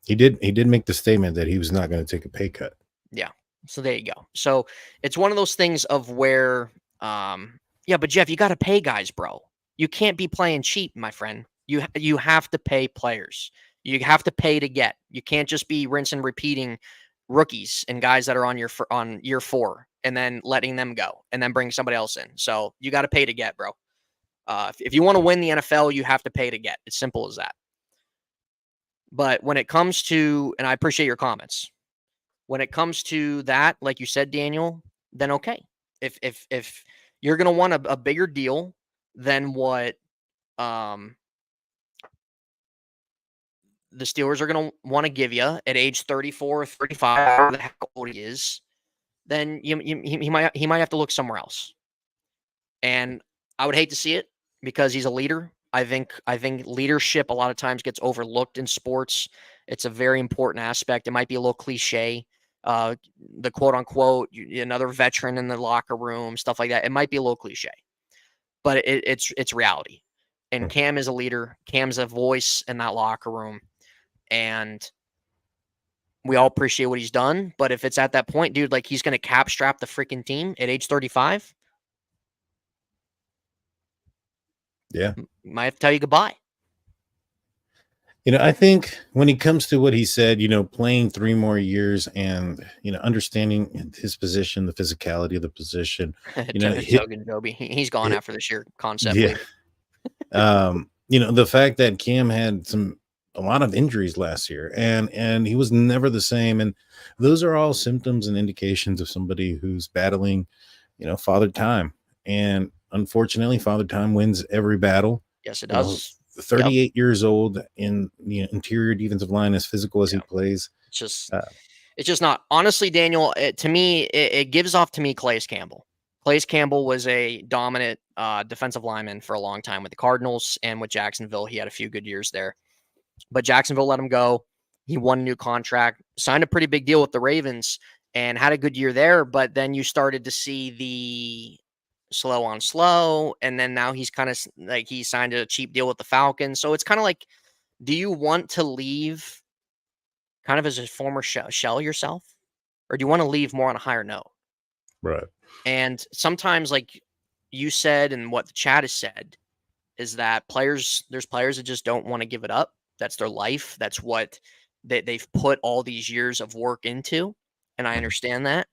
He did make the statement that he was not going to take a pay cut. Yeah. So there you go. So it's one of those things of where, but Jeff, you got to pay guys, bro. You can't be playing cheap, my friend. You have to pay players. You have to pay to get. You can't just be rinse and repeating rookies and guys that are on year 4 and then letting them go and then bring somebody else in. So you got to pay to get, bro. If you want to win the NFL, you have to pay to get. It's simple as that. But when it comes to, and I appreciate your comments, when it comes to that, like you said, Daniel, then okay. If you're going to want a bigger deal than what the Steelers are going to want to give you at age 34 or 35, however the heck old he is, then he might have to look somewhere else. And I would hate to see it because he's a leader. I think leadership a lot of times gets overlooked in sports. It's a very important aspect. It might be a little cliche, the quote unquote another veteran in the locker room, stuff like that. It might be a little cliche, but it's reality. And Cam is a leader. Cam's a voice in that locker room, and we all appreciate what he's done. But if it's at that point, dude, like he's going to cap strap the freaking team at age 35, might have to tell you goodbye. I think when it comes to what he said, playing 3 more years and, understanding his position, the physicality of the position, Joby, he's gone after this year concept. Yeah. The fact that Cam had a lot of injuries last year and he was never the same. And those are all symptoms and indications of somebody who's battling, father time. And unfortunately, father time wins every battle. Yes, it does. 38 years old in the interior defensive line, as physical as he plays. It's just not. Honestly, Daniel, to me, it gives off to me Calais Campbell. Calais Campbell was a dominant defensive lineman for a long time with the Cardinals and with Jacksonville. He had a few good years there. But Jacksonville let him go. He won a new contract, signed a pretty big deal with the Ravens, and had a good year there. But then you started to see the slow on slow, and then now he's kind of like he signed a cheap deal with the Falcons. So it's kind of like, do you want to leave kind of as a former shell yourself, or do you want to leave more on a higher note? Right. And sometimes, like you said, and what the chat has said, is that there's players that just don't want to give it up. That's their life. That's what they've put all these years of work into. And I understand that,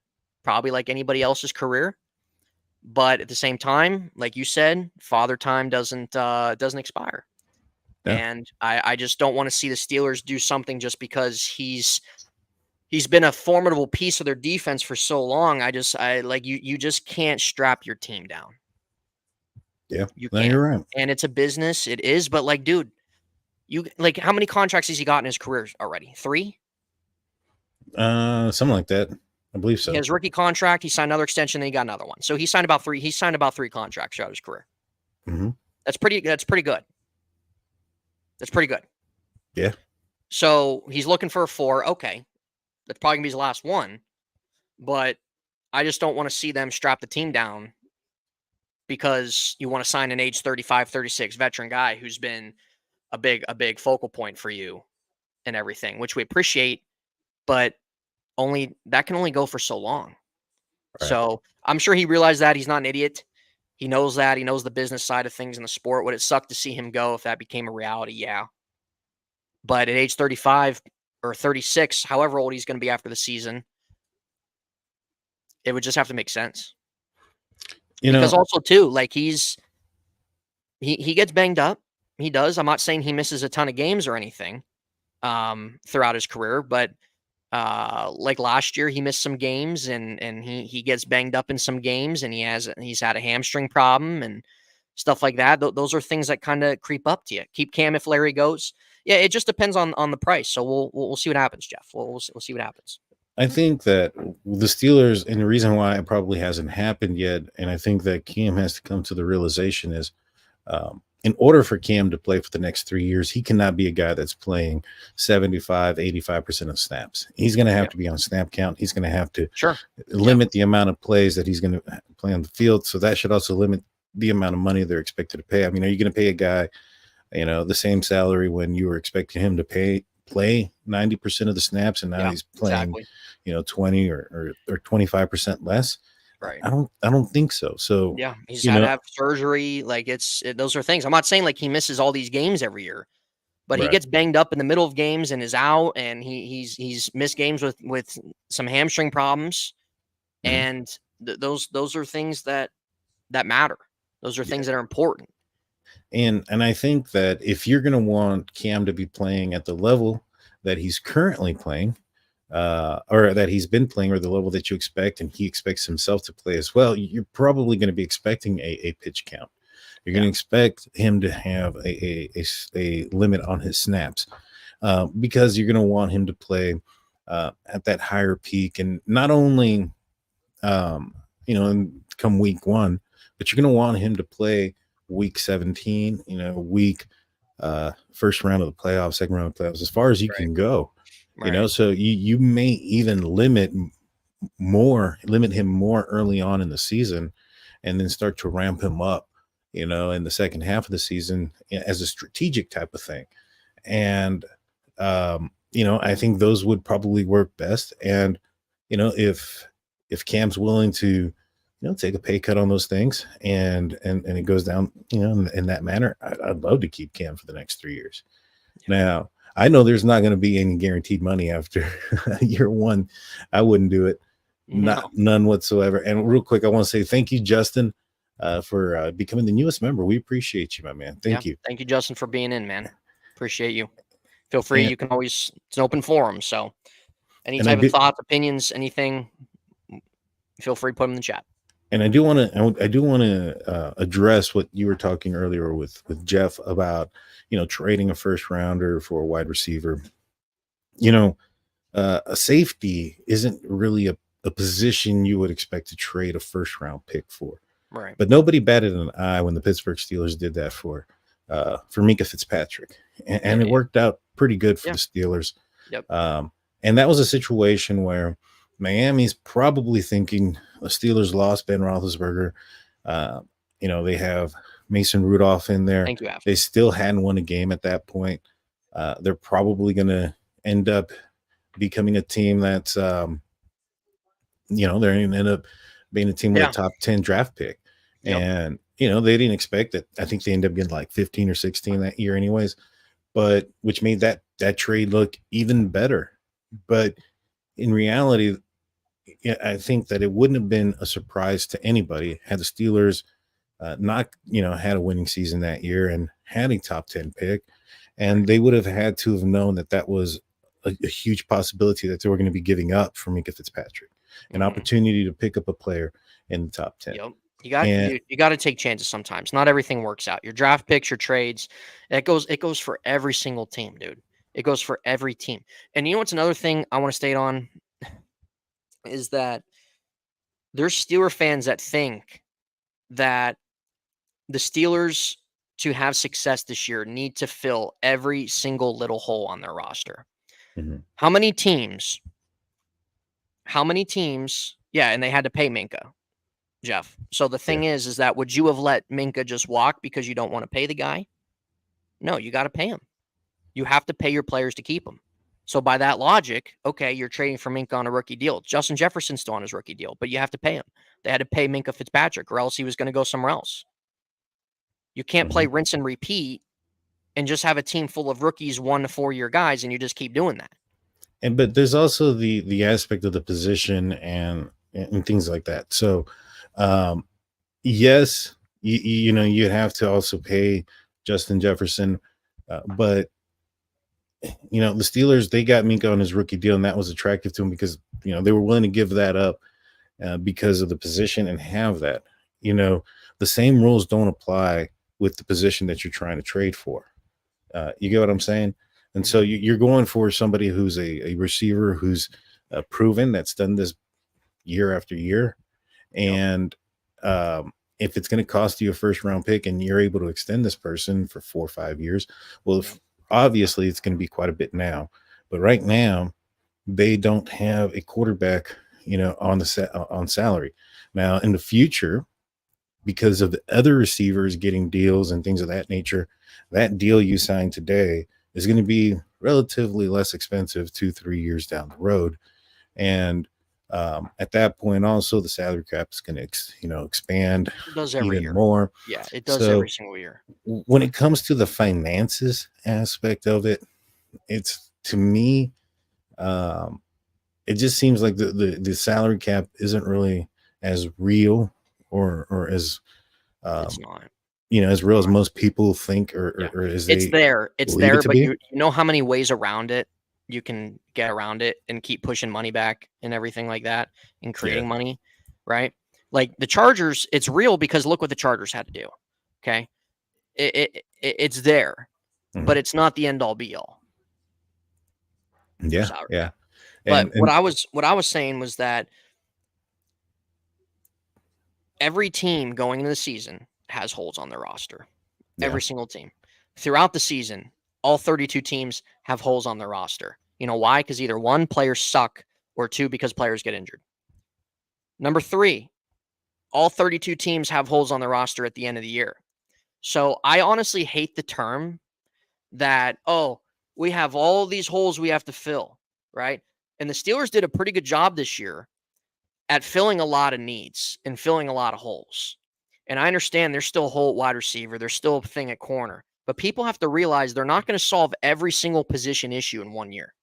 probably like anybody else's career. But at the same time, like you said, father time doesn't expire. Yeah. And I just don't want to see the Steelers do something just because he's been a formidable piece of their defense for so long. You just can't strap your team down. Yeah, you can't. You're right. And it's a business. It is. But like, dude, how many contracts has he got in his career already? 3? Something like that. I believe so. His rookie contract, he signed another extension, then he got another one. So he signed about 3 contracts throughout his career. Mm-hmm. That's pretty good. That's pretty good. Yeah. So he's looking for a 4. Okay. That's probably gonna be his last one. But I just don't want to see them strap the team down because you want to sign an age 35, 36 veteran guy who's been a big focal point for you and everything, which we appreciate, but that can only go for so long. Right. So I'm sure he realized that. He's not an idiot. He knows that. He knows the business side of things in the sport. Would it suck to see him go if that became a reality? Yeah. But at age 35 or 36, however old he's going to be after the season, it would just have to make sense. Because also too, like he gets banged up. He does. I'm not saying he misses a ton of games or anything throughout his career, but like last year he missed some games and he gets banged up in some games, and he's had a hamstring problem and stuff like that. Those are things that kind of creep up to you. Keep Cam if Larry goes. Yeah, it just depends on the price. So we'll see what happens, Jeff. We'll see what happens. I think that the Steelers, and the reason why it probably hasn't happened yet, and I think that Cam has to come to the realization is, in order for Cam to play for the next 3 years, he cannot be a guy that's playing 75, 85% of snaps. He's going to have to be on snap count. He's going to have to limit the amount of plays that he's going to play on the field. So that should also limit the amount of money they're expected to pay. I mean, are you going to pay a guy, the same salary when you were expecting him to play 90% of the snaps, and now he's playing, 20 or 25% less? Right. I don't think so. So yeah, he's had to have surgery. Like those are things. I'm not saying like he misses all these games every year, but he gets banged up in the middle of games and is out, and he's missed games with some hamstring problems, and those are things that matter. Those are things that are important. And I think that if you're going to want Cam to be playing at the level that he's currently playing, or that he's been playing, or the level that you expect, and he expects himself to play as well, you're probably going to be expecting a pitch count. You're going to expect him to have a limit on his snaps, because you're going to want him to play at that higher peak, and not only come week 1, but you're going to want him to play week 17, week first round of the playoffs, second round of the playoffs, as far as you can go. Right. So you may even limit him more early on in the season, and then start to ramp him up, in the second half of the season as a strategic type of thing. And I think those would probably work best. And if Cam's willing to take a pay cut on those things, and it goes down in that manner, I'd love to keep Cam for the next 3 years. Now, I know there's not going to be any guaranteed money after year one. I wouldn't do it. None whatsoever. And real quick, I want to say thank you, Justin, for becoming the newest member. We appreciate you, my man. Thank you. Thank you, Justin, for being in, man. Appreciate you. Feel free. You can always, it's an open forum. So any type of thoughts, opinions, anything, feel free to put them in the chat. And I do want to address what you were talking earlier with Jeff about, trading a first rounder for a wide receiver. A safety isn't really a position you would expect to trade a first round pick for. Right. But nobody batted an eye when the Pittsburgh Steelers did that for Minkah Fitzpatrick. And it worked out pretty good for the Steelers. Yep. And that was a situation where Miami's probably thinking the Steelers lost Ben Roethlisberger. They have Mason Rudolph in there. Thank you, They still hadn't won a game at that point. They're probably going to end up becoming a team that's, they're going to end up being a team with a top 10 draft pick. Yep. And, they didn't expect it. I think they ended up getting like 15 or 16 that year anyways, but which made that trade look even better. But in reality, I think that it wouldn't have been a surprise to anybody had the Steelers not, had a winning season that year and had a top 10 pick. And they would have had to have known that was a huge possibility that they were going to be giving up for Minkah Fitzpatrick, an opportunity to pick up a player in the top 10. Yep. You got to take chances sometimes. Not everything works out. Your draft picks, your trades, it goes for every single team, dude. It goes for every team. And what's another thing I want to state on is that there's Steeler fans that think that the Steelers, to have success this year, need to fill every single little hole on their roster. Mm-hmm. How many teams? Yeah, and they had to pay Minkah, Jeff. So the thing is that would you have let Minkah just walk because you don't want to pay the guy? No, you got to pay him. You have to pay your players to keep him. So by that logic, okay, you're trading for Minkah on a rookie deal. Justin Jefferson's still on his rookie deal, but you have to pay him. They had to pay Minkah Fitzpatrick, or else he was going to go somewhere else. You can't play rinse and repeat and just have a team full of rookies, 1 to 4 year guys, and you just keep doing that. But there's also the aspect of the position and things like that. So, yes, you have to also pay Justin Jefferson, but the Steelers, they got Minkah on his rookie deal, and that was attractive to him because they were willing to give that up because of the position and have that. The same rules don't apply with the position that you're trying to trade for. You get what I'm saying? And so you're going for somebody who's a receiver who's proven, that's done this year after year. And if it's going to cost you a first round pick and you're able to extend this person for 4 or 5 years, well, obviously it's going to be quite a bit now. But right now, they don't have a quarterback, on salary. Now, in the future, because of the other receivers getting deals and things of that nature, that deal you signed today is going to be relatively less expensive 2-3 years down the road. And at that point, also the salary cap is going to, expand every year. More. Yeah, it does every single year. When it comes to the finances aspect of it, it's, to me, it just seems like the salary cap isn't really as real or as it's not. As real as most people think, or as it's there, but be? you know how many ways around it you can get around it and keep pushing money back and everything like that and creating money, right? Like the Chargers, it's real because look what the Chargers had to do. Okay, it's there, but it's not the end all be all. Yeah. But what I was saying was that every team going into the season has holes on their roster. Every single team. Throughout the season, all 32 teams have holes on their roster. You know why? Because either one, players suck, or two, because players get injured. Number three, all 32 teams have holes on their roster at the end of the year. So I honestly hate the term that, oh, we have all these holes we have to fill, right? And the Steelers did a pretty good job this year at filling a lot of needs and filling a lot of holes. And I understand there's still a hole at wide receiver. There's still a thing at corner. But people have to realize they're not going to solve every single position issue in 1 year.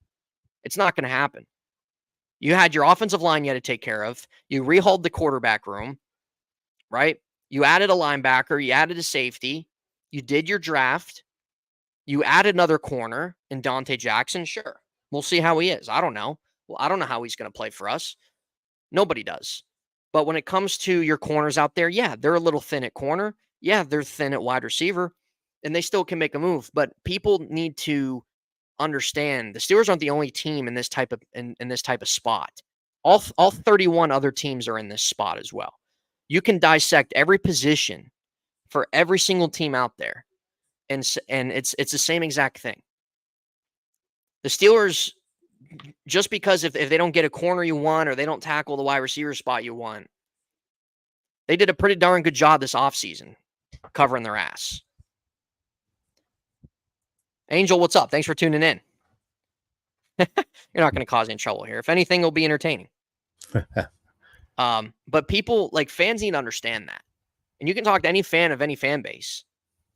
It's not going to happen. You had your offensive line you had to take care of. You rehauled the quarterback room, right? You added a linebacker. You added a safety. You did your draft. You added another corner in Dante Jackson. Sure. We'll see how he is. I don't know. Well, I don't know how he's going to play for us. Nobody does. But when it comes to your corners out there, yeah, they're a little thin at corner. Yeah, they're thin at wide receiver, and they still can make a move. But people need to understand the Steelers aren't the only team in this type of in this type of spot. All 31 other teams are in this spot as well. You can dissect every position for every single team out there, and it's the same exact thing. The Steelers, just because if they don't get a corner you want, or they don't tackle the wide receiver spot you want, they did a pretty darn good job this offseason covering their ass. Angel, what's up? Thanks for tuning in. You're not going to cause any trouble here. If anything, it'll be entertaining. But people, like, fans need to understand that. And you can talk to any fan of any fan base.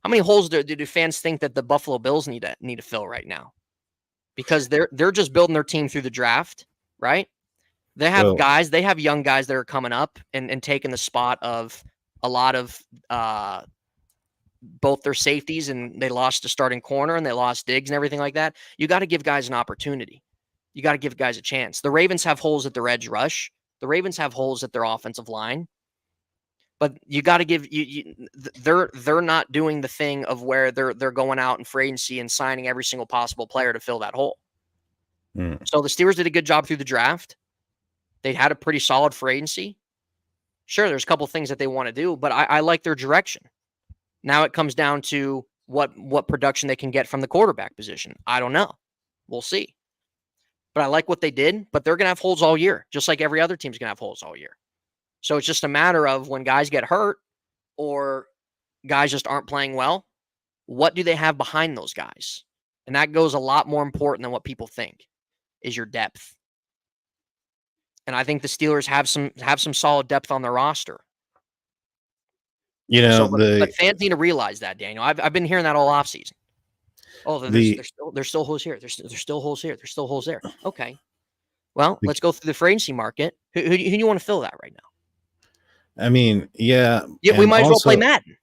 How many holes do fans think that the Buffalo Bills need to fill right now? Because they're just building their team through the draft, right? They have guys, they have young guys that are coming up and taking the spot of a lot of both their safeties, and they lost a starting corner and they lost Diggs and everything like that. You got to give guys an opportunity. You got to give guys a chance. The Ravens have holes at their edge rush. The Ravens have holes at their offensive line. But you got to give they're not doing the thing of where they're going out in free agency and signing every single possible player to fill that hole. So the Steelers did a good job through the draft. They had a pretty solid free agency. Sure, there's a couple things that they want to do, but I like their direction. Now it comes down to what production they can get from the quarterback position. I don't know. We'll see. But I like what they did, but they're going to have holes all year, just like every other team's going to have holes all year. So it's just a matter of when guys get hurt or guys just aren't playing well, what do they have behind those guys? And that goes a lot more important than what people think, is your depth. And I think the Steelers have some solid depth on their roster. You know, but fans need to realize that, Daniel. I've been hearing that all offseason. Oh, there's still holes here. There's still holes here. There's still holes there. Okay. Well, let's go through the free agency market. Who do you want to fill that right now? I mean, yeah. We might as well play Madden.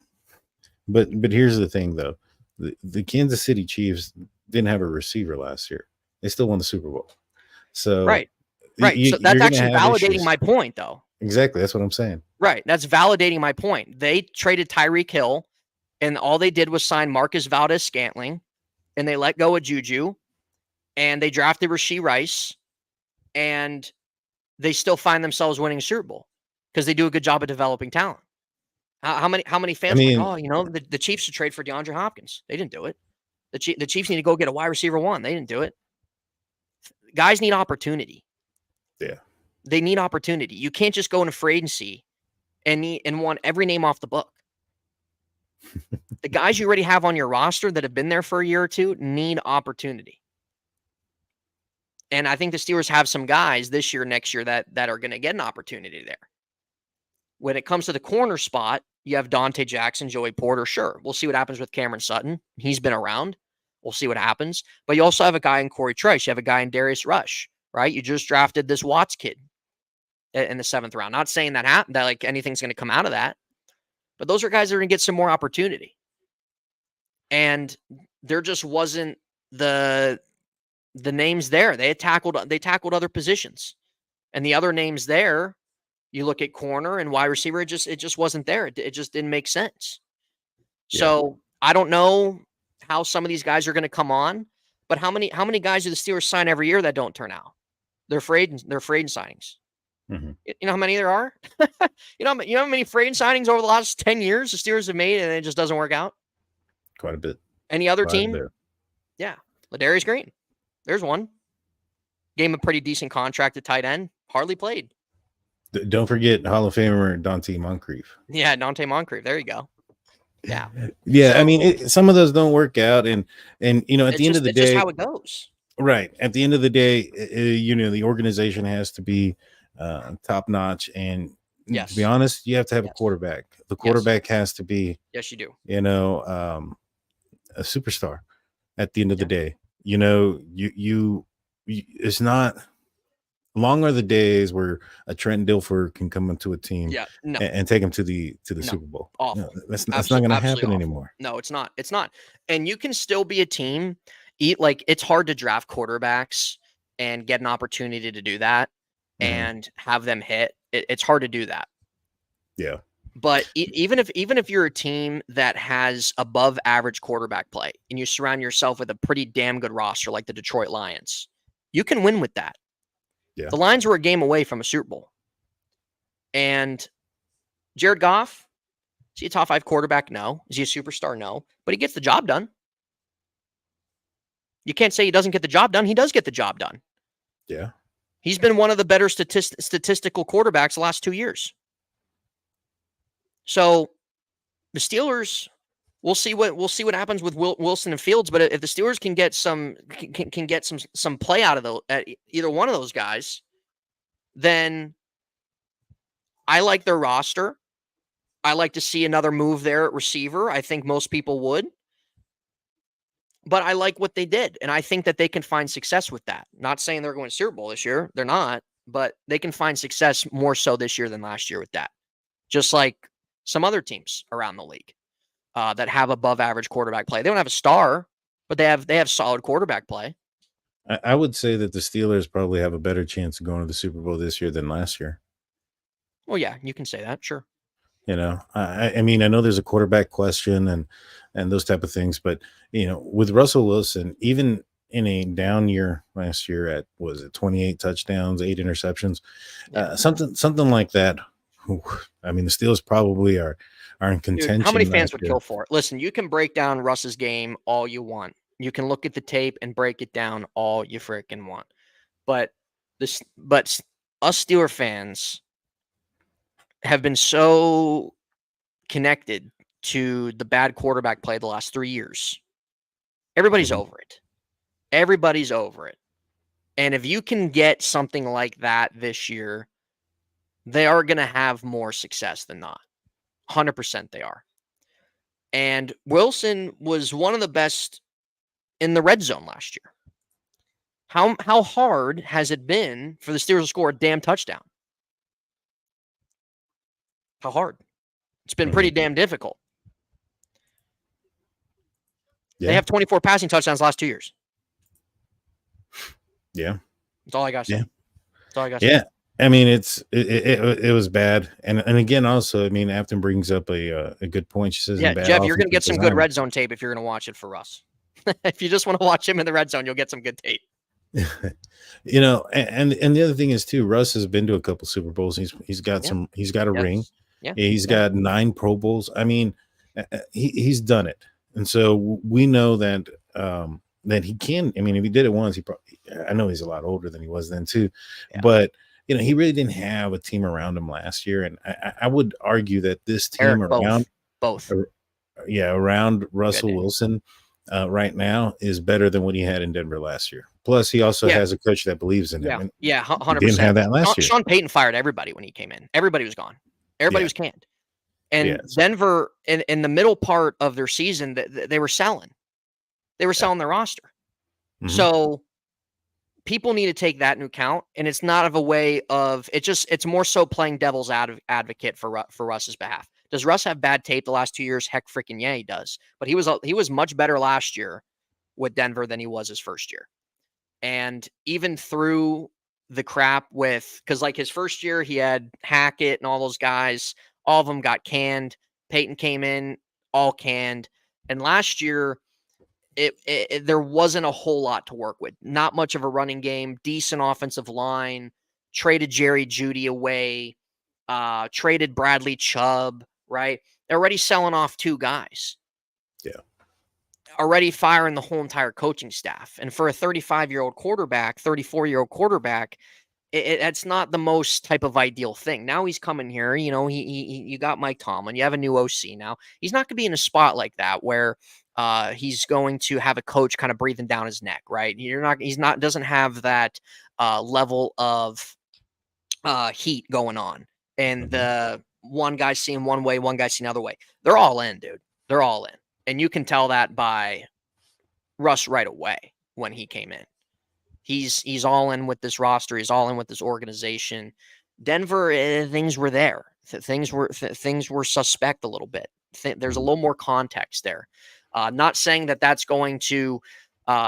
But here's the thing, though. The Kansas City Chiefs didn't have a receiver last year. They still won the Super Bowl. So right. So that's actually validating my point, though. Exactly. That's what I'm saying. Right. That's validating my point. They traded Tyreek Hill, and all they did was sign Marcus Valdes-Scantling, and they let go of Juju, and they drafted Rashee Rice, and they still find themselves winning a Super Bowl because they do a good job of developing talent. How many fans were like, the Chiefs should trade for DeAndre Hopkins? They didn't do it. The Chiefs need to go get a wide receiver one. They didn't do it. Guys need opportunity. Yeah. They need opportunity. You can't just go into free agency and want every name off the book. The guys you already have on your roster that have been there for a year or two need opportunity. And I think the Steelers have some guys this year, next year that are going to get an opportunity there. When it comes to the corner spot, you have Dante Jackson, Joey Porter. Sure, we'll see what happens with Cameron Sutton. He's been around. We'll see what happens. But you also have a guy in Corey Trice. You have a guy in Darius Rush, right? You just drafted this Watts kid in the 7th round. Not saying that like anything's going to come out of that, but those are guys that are going to get some more opportunity. And there just wasn't the names there. They tackled other positions, and the other names there, you look at corner and wide receiver, it just wasn't there. It just didn't make sense. Yeah. So I don't know how some of these guys are going to come on, but how many guys do the Steelers sign every year that don't turn out? They're free agent signings. Mm-hmm. You know how many there are? you know how many free agent signings over the last 10 years the Steelers have made and it just doesn't work out? Quite a bit. Any other team? Yeah. Ladarius Green. There's one. Gave him a pretty decent contract at tight end. Hardly played. Don't forget Hall of Famer Dante Moncrief. Yeah, Dante Moncrief. There you go. Yeah. Yeah, So, I mean, some of those don't work out, and you know, at the end of the it's just day, how it goes. right? At the end of the day, you know, the organization has to be top notch, and Yes. to be honest, you have to have a quarterback. The quarterback has to be, yes, you do. You know, a superstar. At the end of the day, you know, you it's not. Long are the days where a Trent Dilfer can come into a team and take him to the Super Bowl. Awful. No, that's not going to happen anymore. No, it's not. It's not. And you can still be a team. It's hard to draft quarterbacks and get an opportunity to do that and have them hit. It's hard to do that. Yeah. But even if you're a team that has above average quarterback play and you surround yourself with a pretty damn good roster like the Detroit Lions, you can win with that. Yeah. The Lions were a game away from a Super Bowl. And Jared Goff, is he a top 5 quarterback? No. Is he a superstar? No. But he gets the job done. You can't say he doesn't get the job done. He does get the job done. Yeah. He's been one of the better statistical quarterbacks the last 2 years. So the Steelers, we'll see what happens with Wilson and Fields. But if the Steelers can get some play out of either one of those guys, then I like their roster. I like to see another move there at receiver. I think most people would. But I like what they did, and I think that they can find success with that. Not saying they're going to Super Bowl this year. They're not, but they can find success more so this year than last year with that. Just like some other teams around the league that have above average quarterback play. They don't have a star, but they have solid quarterback play. I would say that the Steelers probably have a better chance of going to the Super Bowl this year than last year. Well, yeah, you can say that, sure. You know, I mean, I know there's a quarterback question and those type of things, but you know, with Russell Wilson, even in a down year last year at 28 touchdowns, 8 interceptions, something like that. I mean, the Steelers probably are in contention. Dude, how many fans would kill for it? Listen, you can break down Russ's game all you want. You can look at the tape and break it down all you freaking want. But us Steeler fans have been so connected to the bad quarterback play the last 3 years. Everybody's over it. Everybody's over it. And if you can get something like that this year, they are going to have more success than not. 100% they are. And Wilson was one of the best in the red zone last year. How hard has it been for the Steelers to score a damn touchdown? How hard? It's been pretty damn difficult. Yeah. They have 24 passing touchdowns the last 2 years. Yeah. That's all I got to say. Yeah. That's all I got to say. Yeah. I mean, it was bad. And again, also, I mean, Afton brings up a good point. She says, Jeff, you're going to get some good red zone tape if you're going to watch it for Russ. If you just want to watch him in the red zone, you'll get some good tape. You know, and the other thing is too, Russ has been to a couple Super Bowls. He's got a ring. Yeah. He's got 9 Pro Bowls. I mean, he's done it. And so we know that that he can. I mean, if he did it once, I know he's a lot older than he was then too. Yeah. But you know, he really didn't have a team around him last year. And I would argue that this team around Russell Wilson right now is better than what he had in Denver last year. Plus, he also has a coach that believes in him. Yeah, 100%. Didn't have that last year. Sean Payton fired everybody when he came in. Everybody was gone. Everybody was canned. And Denver, in the middle part of their season, they were selling. They were selling their roster. Mm-hmm. So people need to take that into account. And it's not of a way of it's more so playing devil's advocate for Russ's behalf. Does Russ have bad tape the last 2 years? Heck, freaking yeah, he does. But he was much better last year with Denver than he was his first year. And even through the crap because like his first year, he had Hackett and all those guys. All of them got canned. Peyton came in, all canned. And last year, there wasn't a whole lot to work with. Not much of a running game, decent offensive line, traded Jerry Jeudy away, traded Bradley Chubb, right? They're already selling off 2 guys. Yeah. already firing the whole entire coaching staff. And for a 35-year-old quarterback, 34-year-old quarterback, it's not the most type of ideal thing. Now he's coming here, you got Mike Tomlin, you have a new OC now. He's not going to be in a spot like that where he's going to have a coach kind of breathing down his neck, right? Doesn't have that level of heat going on. And the one guy's seeing one way, one guy's seeing another way. They're all in, dude. They're all in. And you can tell that by Russ right away when he came in. He's all in with this roster. He's all in with this organization. Denver, things were there. Things were suspect a little bit. There's a little more context there. Not saying that that's going to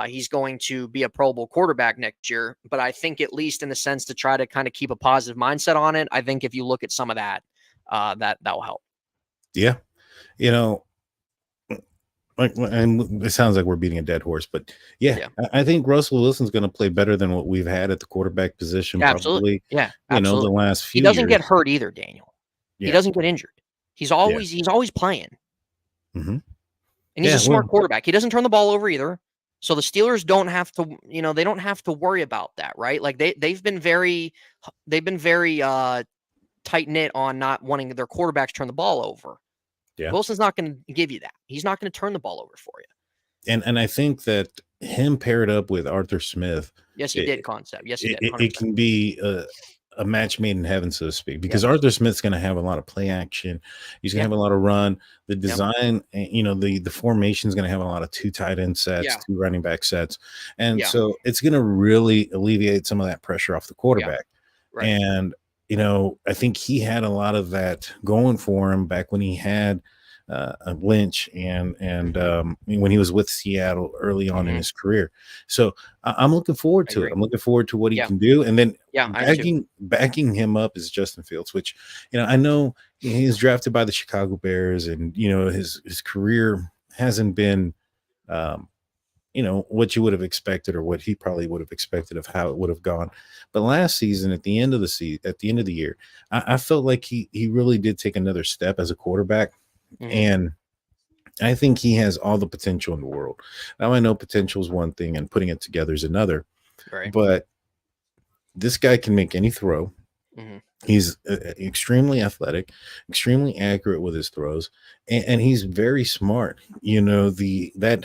he's going to be a Pro Bowl quarterback next year, but I think at least in the sense to try to kind of keep a positive mindset on it, I think if you look at some of that, that will help. Yeah, and it sounds like we're beating a dead horse, but yeah. I think Russell Wilson's going to play better than what we've had at the quarterback position. Absolutely. Probably, absolutely. The last few He doesn't years. get hurt either, Daniel. He doesn't get injured. He's always playing. Mm-hmm. And he's a smart quarterback. He doesn't turn the ball over either. So the Steelers don't have to, they don't have to worry about that, right? Like they've been very tight knit on not wanting their quarterbacks to turn the ball over. Yeah. Wilson's not going to give you that. He's not going to turn the ball over for you. And I think that him paired up with Arthur Smith. Yes, he did concept. Yes, he did. It can be a match made in heaven, so to speak, because Arthur Smith's going to have a lot of play action. He's going to have a lot of run. The design, the formation is going to have a lot of 2 tight end sets, 2 running back sets. And so it's going to really alleviate some of that pressure off the quarterback. Right. And, I think he had a lot of that going for him back when he had Lynch and when he was with Seattle early on in his career. So I'm looking forward to it. I'm looking forward to what he can do. And then backing him up is Justin Fields, which, I know he's drafted by the Chicago Bears and, his career hasn't been, what you would have expected or what he probably would have expected of how it would have gone. But last season, at the end of the year, I felt like he really did take another step as a quarterback. And I think he has all the potential in the world. Now, I know potential is one thing and putting it together is another. Right. But this guy can make any throw. He's extremely athletic, extremely accurate with his throws, and he's very smart. That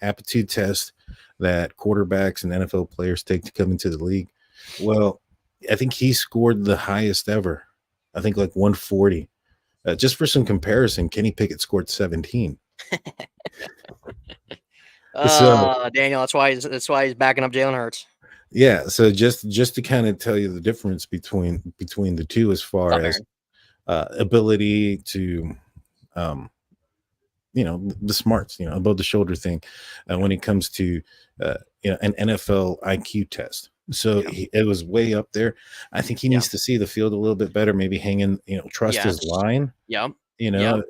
aptitude test that quarterbacks and NFL players take to come into the league. Well, I think he scored the highest ever. I think like 140. Just for some comparison, Kenny Pickett scored 17. Daniel, that's why he's backing up Jalen Hurts. Yeah, so just to kind of tell you the difference between the two as far as ability to the smarts, above the shoulder thing when it comes to an NFL IQ test. So it was way up there. I think he needs to see the field a little bit better, maybe hang in, trust his line. Another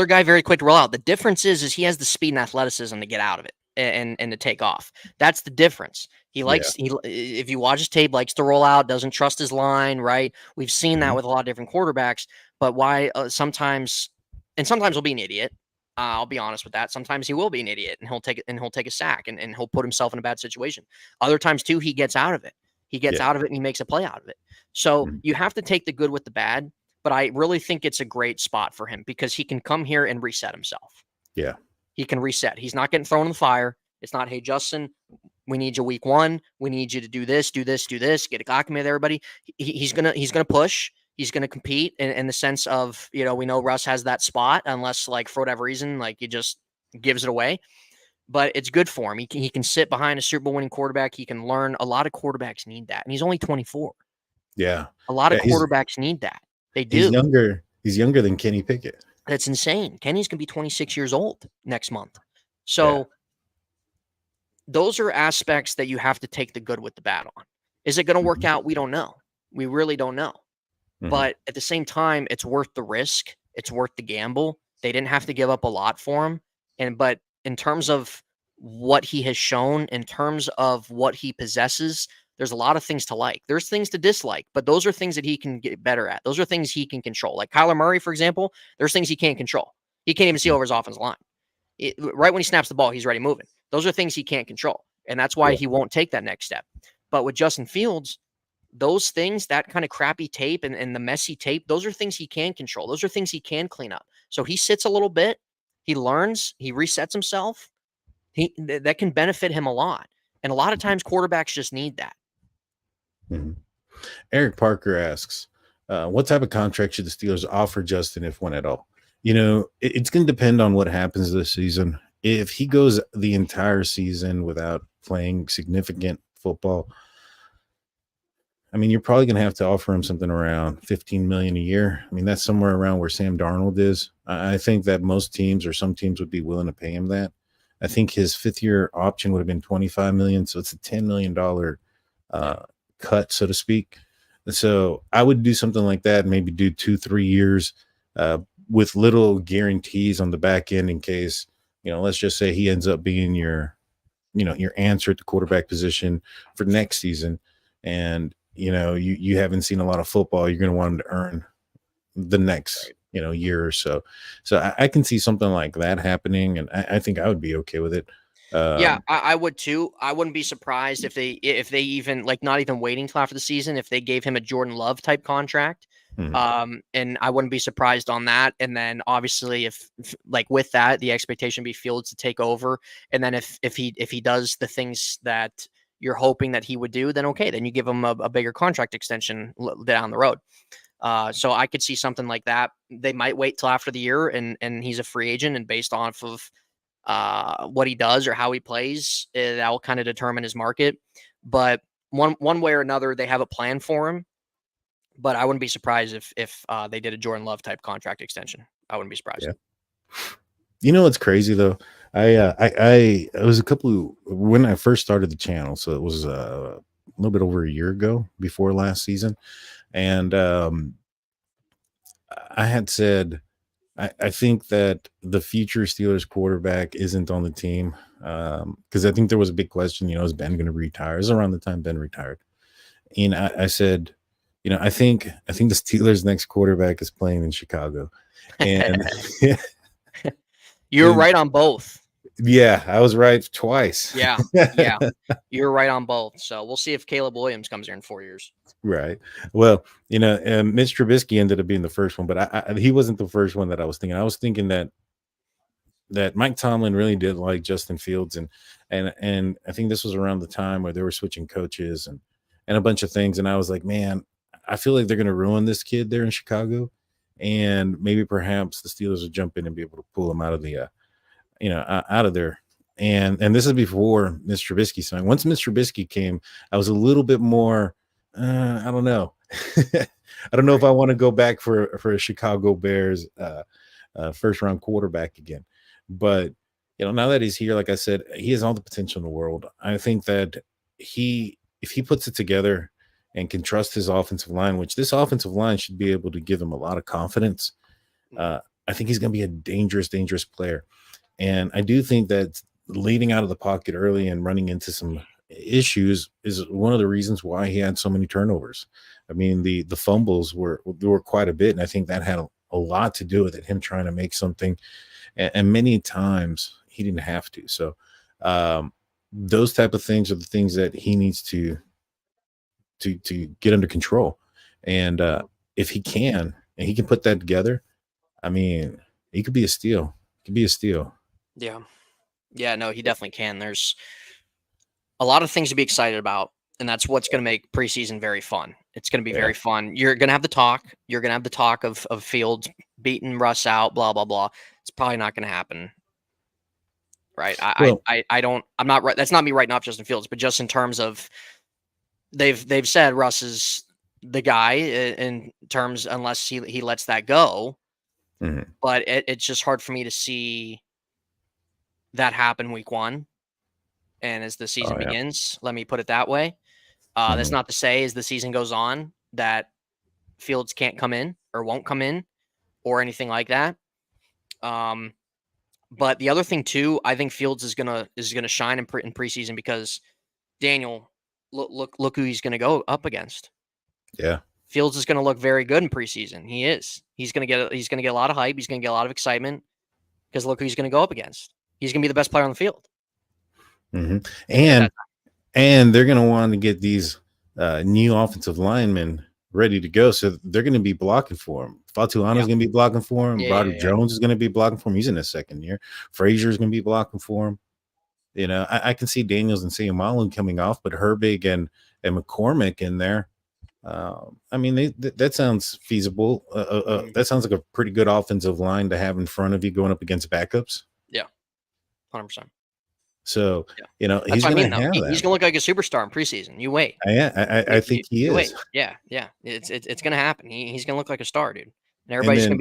guy very quick to roll out. The difference is he has the speed and athleticism to get out of it and to take off. That's the difference. He likes, if you watch his tape, likes to roll out, doesn't trust his line, right? We've seen that with a lot of different quarterbacks, but why sometimes he'll be an idiot. I'll be honest with that. Sometimes he will be an idiot and he'll take a sack and he'll put himself in a bad situation. Other times too, he gets out of it. He gets out of it and he makes a play out of it. So you have to take the good with the bad, but I really think it's a great spot for him because he can come here and reset himself. Yeah. He can reset. He's not getting thrown in the fire. It's not, hey, Justin, we need you week 1. We need you to do this, get acclimated, everybody. He's gonna push. He's going to compete in the sense of, we know Russ has that spot unless like for whatever reason, like he just gives it away, but it's good for him. He can sit behind a Super Bowl winning quarterback. He can learn. A lot of quarterbacks need that. And he's only 24. Yeah. A lot of quarterbacks need that. They do. He's younger than Kenny Pickett. That's insane. Kenny's going to be 26 years old next month. So those are aspects that you have to take the good with the bad on. Is it going to work out? We don't know. We really don't know. But at the same time, it's worth the risk. It's worth the gamble. They didn't have to give up a lot for him. But in terms of what he has shown, in terms of what he possesses, there's a lot of things to like. There's things to dislike, but those are things that he can get better at. Those are things he can control. Like Kyler Murray, for example, there's things he can't control. He can't even see over his offensive line. right when he snaps the ball, he's already moving. Those are things he can't control, and that's why he won't take that next step. But with Justin Fields, those things, that kind of crappy tape and the messy tape, those are things he can control. Those are things he can clean up. So he sits a little bit, he learns, he resets himself. That can benefit him a lot. And a lot of times quarterbacks just need that. Mm-hmm. Eric Parker asks, what type of contract should the Steelers offer Justin, if one at all? It's going to depend on what happens this season. If he goes the entire season without playing significant football, I mean, you're probably going to have to offer him something around $15 million a year. I mean, that's somewhere around where Sam Darnold is. I think that most teams or some teams would be willing to pay him that. I think his 5th-year option would have been $25 million, so it's a $10 million cut, so to speak. So I would do something like that, maybe do 2-3 years with little guarantees on the back end in case, let's just say he ends up being your answer at the quarterback position for next season. And, you haven't seen a lot of football. You're going to want him to earn the next, year or so. So I can see something like that happening. And I think I would be okay with it. I would too. I wouldn't be surprised if they even not even waiting till after the season, if they gave him a Jordan Love type contract. Mm-hmm. And I wouldn't be surprised on that. And then obviously if with that, the expectation be Fields to take over. And then if he does the things that you're hoping that he would do, then okay, then you give him a bigger contract extension down the road. So I could see something like that. They might wait till after the year and he's a free agent, and based off of what he does or how he plays, that will kind of determine his market. But one way or another, they have a plan for him. But I wouldn't be surprised if they did a Jordan Love type contract extension. I wouldn't be surprised. Yeah. What's crazy though? I was when I first started the channel, so it was a little bit over a year ago, before last season, and I had said I think that the future Steelers quarterback isn't on the team, because I think there was a big question. Is Ben going to retire? It was around the time Ben retired, and I said, I think the Steelers' next quarterback is playing in Chicago, and you're right on both. Yeah, I was right twice. Yeah, you're right on both. So we'll see if Caleb Williams comes here in 4 years. Right. Well, Mitch Trubisky ended up being the first one, but he wasn't the first one that I was thinking. I was thinking that Mike Tomlin really did like Justin Fields, and I think this was around the time where they were switching coaches and a bunch of things. And I was like, man, I feel like they're going to ruin this kid there in Chicago, and maybe perhaps the Steelers will jump in and be able to pull him out of the out of there. And this is before Mr. Trubisky signed. Once Mr. Trubisky came, I was a little bit more, I don't know. I don't know if I want to go back for a Chicago Bears first round quarterback again. But, now that he's here, like I said, he has all the potential in the world. I think that if he puts it together and can trust his offensive line, which this offensive line should be able to give him a lot of confidence, I think he's going to be a dangerous player. And I do think that leading out of the pocket early and running into some issues is one of the reasons why he had so many turnovers. I mean, the fumbles were quite a bit, and I think that had a lot to do with it, him trying to make something, and many times he didn't have to. So those type of things are the things that he needs to get under control. And if he can, and he can put that together, I mean, he could be a steal. He could be a steal. Yeah, no, he definitely can. There's a lot of things to be excited about, and that's what's going to make preseason very fun. It's going to be very fun. You're going to have the talk. You're going to have the talk of Fields beating Russ out, blah, blah, blah. It's probably not going to happen. Right. I'm not right. That's not me writing off Justin Fields, but just in terms of they've said Russ is the guy in terms, unless he lets that go. Mm-hmm. But it's just hard for me to see that happen week one. And as the season begins, let me put it that way. That's not to say as the season goes on that Fields can't come in or won't come in or anything like that. But the other thing too, I think Fields is gonna shine in preseason because Daniel, look who he's gonna go up against. Yeah, Fields is gonna look very good in preseason. He is. He's gonna get a lot of hype. He's gonna get a lot of excitement because look who he's gonna go up against. he's going to be the best player on the field. Mm-hmm. And they're going to want to get these new offensive linemen ready to go. So they're going to be blocking for him. Fatuano's going to be blocking for him. Broderick Jones is going to be blocking for him. He's in his second year. Frazier is going to be blocking for him. You know, I can see Daniels and Seumalo coming off, but Herbig and McCormick in there. I mean, that sounds feasible. That sounds like a pretty good offensive line to have in front of you going up against backups. Yeah, 100%. So, you know, he's going to have that. He's going to look like a superstar in preseason. You wait. I think he is. Wait. Yeah. It's going to happen. He's going to look like a star, dude. And everybody's going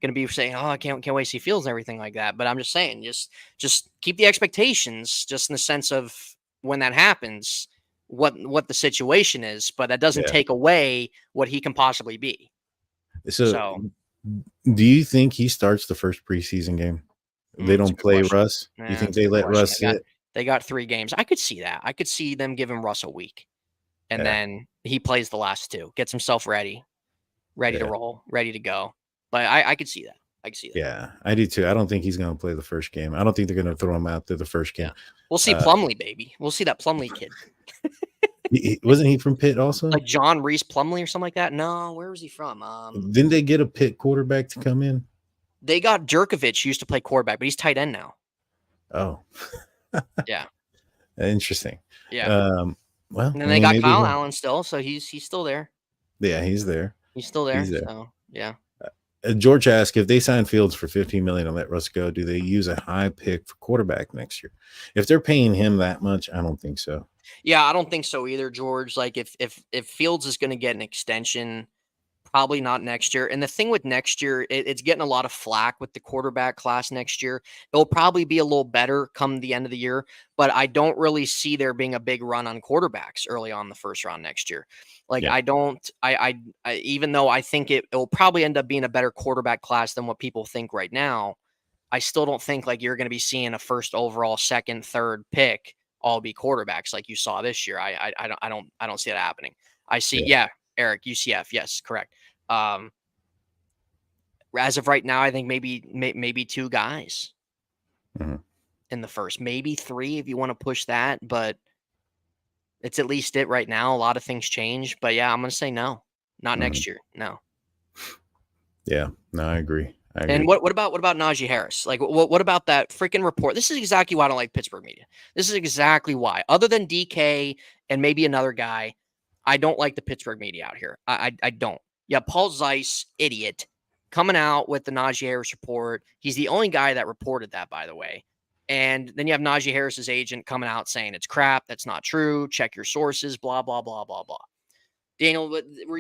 to be saying, "Oh, I can't wait to see Fields and everything like that." But I'm just saying, just keep the expectations, just in the sense of when that happens, what the situation is. But that doesn't take away what he can possibly be. So, do you think he starts the first preseason game? They don't play Russ. You think they let Russ sit? They got 3 games. I could see that. I could see them giving Russ a week, and then he plays the last 2, gets himself ready to roll, ready to go. But I could see that. I could see that. Yeah, I do too. I don't think he's going to play the first game. I don't think they're going to throw him out there the first game. Yeah. We'll see Plumlee, baby. We'll see that Plumlee kid. Wasn't he from Pitt also? Like John Reese Plumlee or something like that? No, where was he from? Didn't they get a Pitt quarterback to come in? They got Jerkovich, who used to play quarterback, but he's tight end now. Oh. Yeah. Interesting. Yeah. Well, and then they got Kyle Allen still, so he's still there. Yeah, he's there. He's still there. So, yeah. George asked, if they sign Fields for $15 million and let Russ go, do they use a high pick for quarterback next year? If they're paying him that much, I don't think so. Yeah, I don't think so either, George. Like if Fields is going to get an extension, probably not next year. And the thing with next year, it's getting a lot of flack with the quarterback class next year. It'll probably be a little better come the end of the year, but I don't really see there being a big run on quarterbacks early on the first round next year. Like I even though I think it'll probably end up being a better quarterback class than what people think right now, I still don't think like you're going to be seeing a first overall, second, third pick all be quarterbacks like you saw this year. I don't see that happening. I see, Eric, UCF. Yes, correct. As of right now, I think maybe 2 guys in the first, maybe 3 if you want to push that, but it's at least it right now. A lot of things change, but yeah, I'm going to say no, not next year. No. Yeah, no, I agree. And what about Najee Harris? Like, what about that freaking report? This is exactly why I don't like Pittsburgh media. This is exactly why. Other than DK and maybe another guy, I don't like the Pittsburgh media out here. I don't. Yeah, Paul Zeiss, idiot, coming out with the Najee Harris report. He's the only guy that reported that, by the way. And then you have Najee Harris's agent coming out saying it's crap. That's not true. Check your sources. Blah blah blah blah blah. Daniel, were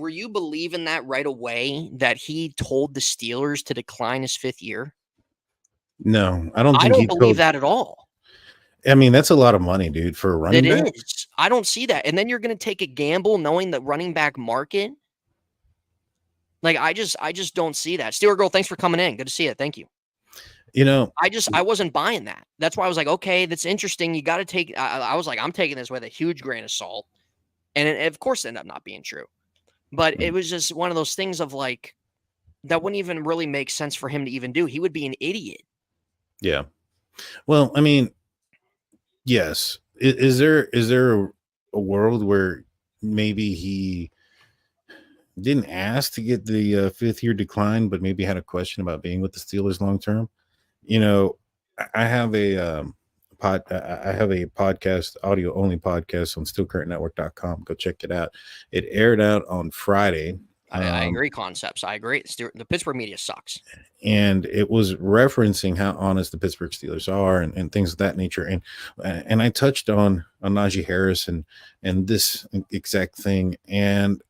you believing that right away that he told the Steelers to decline his 5th year? No, I don't. I don't believe that at all. I mean, that's a lot of money, dude, for a running back. It is. I don't see that. And then you're going to take a gamble knowing the running back market. Like, I just don't see that. Steeler Girl, thanks for coming in. Good to see you. Thank you. You know, I wasn't buying that. That's why I was like, okay, that's interesting. You got to take, I was like, I'm taking this with a huge grain of salt. And it, of course, it ended up not being true. But it was just one of those things of like, that wouldn't even really make sense for him to even do. He would be an idiot. Yeah. Well, I mean, yes. Is there a world where maybe he didn't ask to get the 5th year decline, but maybe had a question about being with the Steelers long term? You know, I have a podcast, audio only podcast on stillcurrentnetwork.com. Go check it out. It aired out on Friday. I agree, concepts. I agree. The Pittsburgh media sucks. And it was referencing how honest the Pittsburgh Steelers are and things of that nature. And I touched on Najee Harris and this exact thing. And,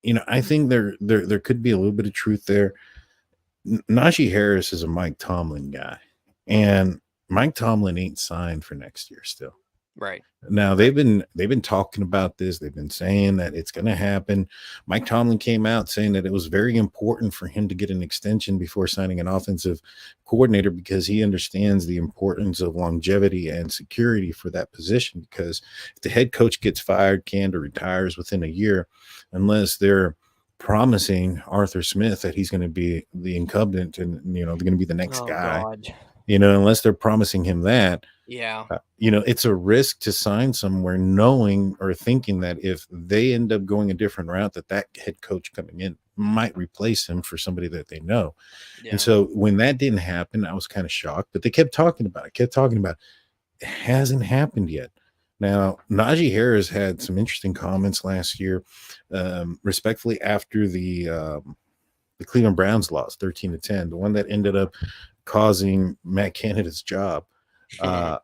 you know, I think there could be a little bit of truth there. Najee Harris is a Mike Tomlin guy. And Mike Tomlin ain't signed for next year still. Right. Now they've been talking about this. They've been saying that it's going to happen. Mike Tomlin came out saying that it was very important for him to get an extension before signing an offensive coordinator because he understands the importance of longevity and security for that position. Because if the head coach gets fired, canned, or retires within a year, unless they're promising Arthur Smith that he's going to be the incumbent and, you know, they're going to be the next guy. God. unless they're promising him that. Yeah. It's a risk to sign somewhere knowing or thinking that if they end up going a different route, that head coach coming in might replace him for somebody that they know. Yeah. And so when that didn't happen, I was kind of shocked, but they kept talking about it. It hasn't happened yet. Now, Najee Harris had some interesting comments last year, respectfully, after the Cleveland Browns lost 13-10, the one that ended up causing Matt Canada's job. Yeah.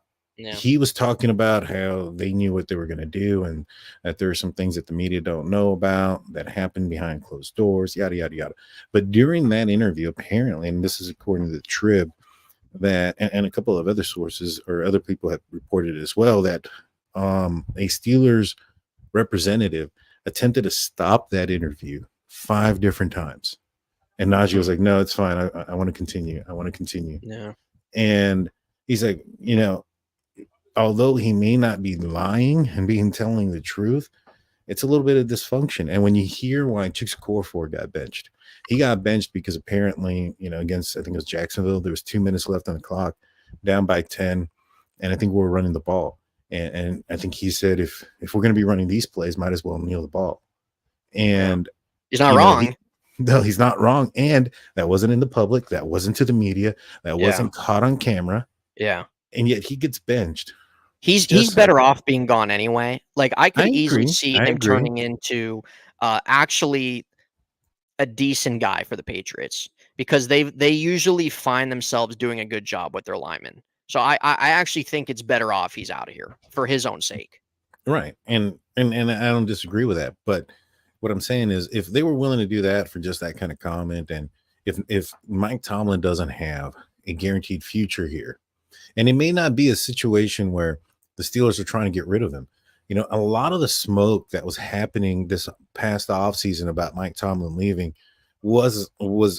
He was talking about how they knew what they were going to do and that there are some things that the media don't know about that happened behind closed doors, yada, yada, yada. But during that interview, apparently, and this is according to the Trib, that and a couple of other sources or other people have reported as well, that a Steelers representative attempted to stop that interview 5 different times. And Najee was like, no, it's fine. I want to continue. Yeah. And he's like, although he may not be lying and telling the truth, it's a little bit of dysfunction. And when you hear why Chukwuefor got benched, he got benched because apparently, against, I think it was Jacksonville, there was 2 minutes left on the clock, down by 10. And I think we were running the ball. And I think he said, if we're going to be running these plays, might as well kneel the ball. And he's not wrong. No, he's not wrong. And that wasn't in the public. That wasn't to the media. That wasn't caught on camera. Yeah. And yet he gets benched. He's better off being gone anyway. Like, I could easily see him turning into actually a decent guy for the Patriots, because they usually find themselves doing a good job with their linemen. So I actually think it's better off he's out of here for his own sake. Right. And I don't disagree with that. But what I'm saying is, if they were willing to do that for just that kind of comment, and if Mike Tomlin doesn't have a guaranteed future here, and it may not be a situation where the Steelers are trying to get rid of him. A lot of the smoke that was happening this past offseason about Mike Tomlin leaving was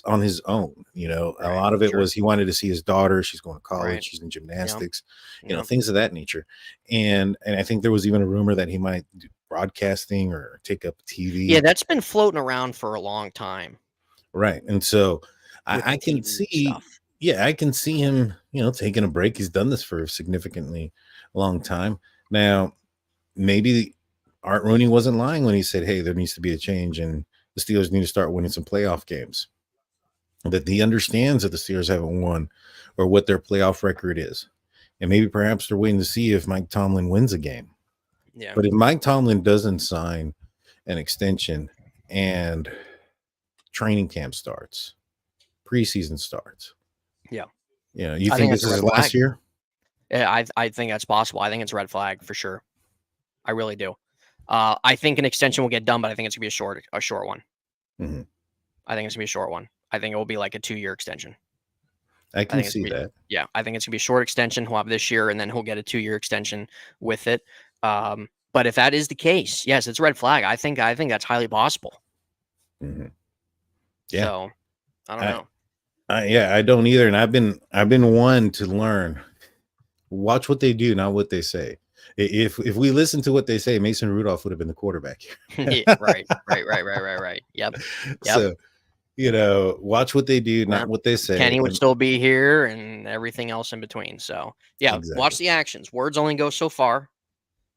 on his own. A lot of it was he wanted to see his daughter. She's going to college. She's in gymnastics, things of that nature. And I think there was even a rumor that he might do broadcasting or take up TV. Yeah, that's been floating around for a long time. Right. And so I can see stuff. Yeah, I can see him, taking a break. He's done this for a significantly long time. Now, maybe Art Rooney wasn't lying when he said, hey, there needs to be a change and the Steelers need to start winning some playoff games. That he understands that the Steelers haven't won or what their playoff record is. And maybe perhaps they're waiting to see if Mike Tomlin wins a game. Yeah. But if Mike Tomlin doesn't sign an extension and training camp starts, preseason starts. Yeah. You think this is his last year? Yeah, I think that's possible. I think it's a red flag for sure. I really do. I think an extension will get done, but I think it's gonna be a short one. Mm-hmm. I think it's gonna be a short one. I think it will be like a 2-year extension. I can see that. Yeah, I think it's gonna be a short extension. He'll have this year, and then he'll get a 2-year extension with it. But if that is the case, yes, it's a red flag. I think that's highly possible. Mm-hmm. Yeah. So I don't know. I don't either. And I've been one to learn. Watch what they do, not what they say. If we listen to what they say, Mason Rudolph would have been the quarterback. Yeah, right. Yep. So, watch what they do, not what they say. Kenny would still be here and everything else in between. So, yeah, exactly. Watch the actions. Words only go so far.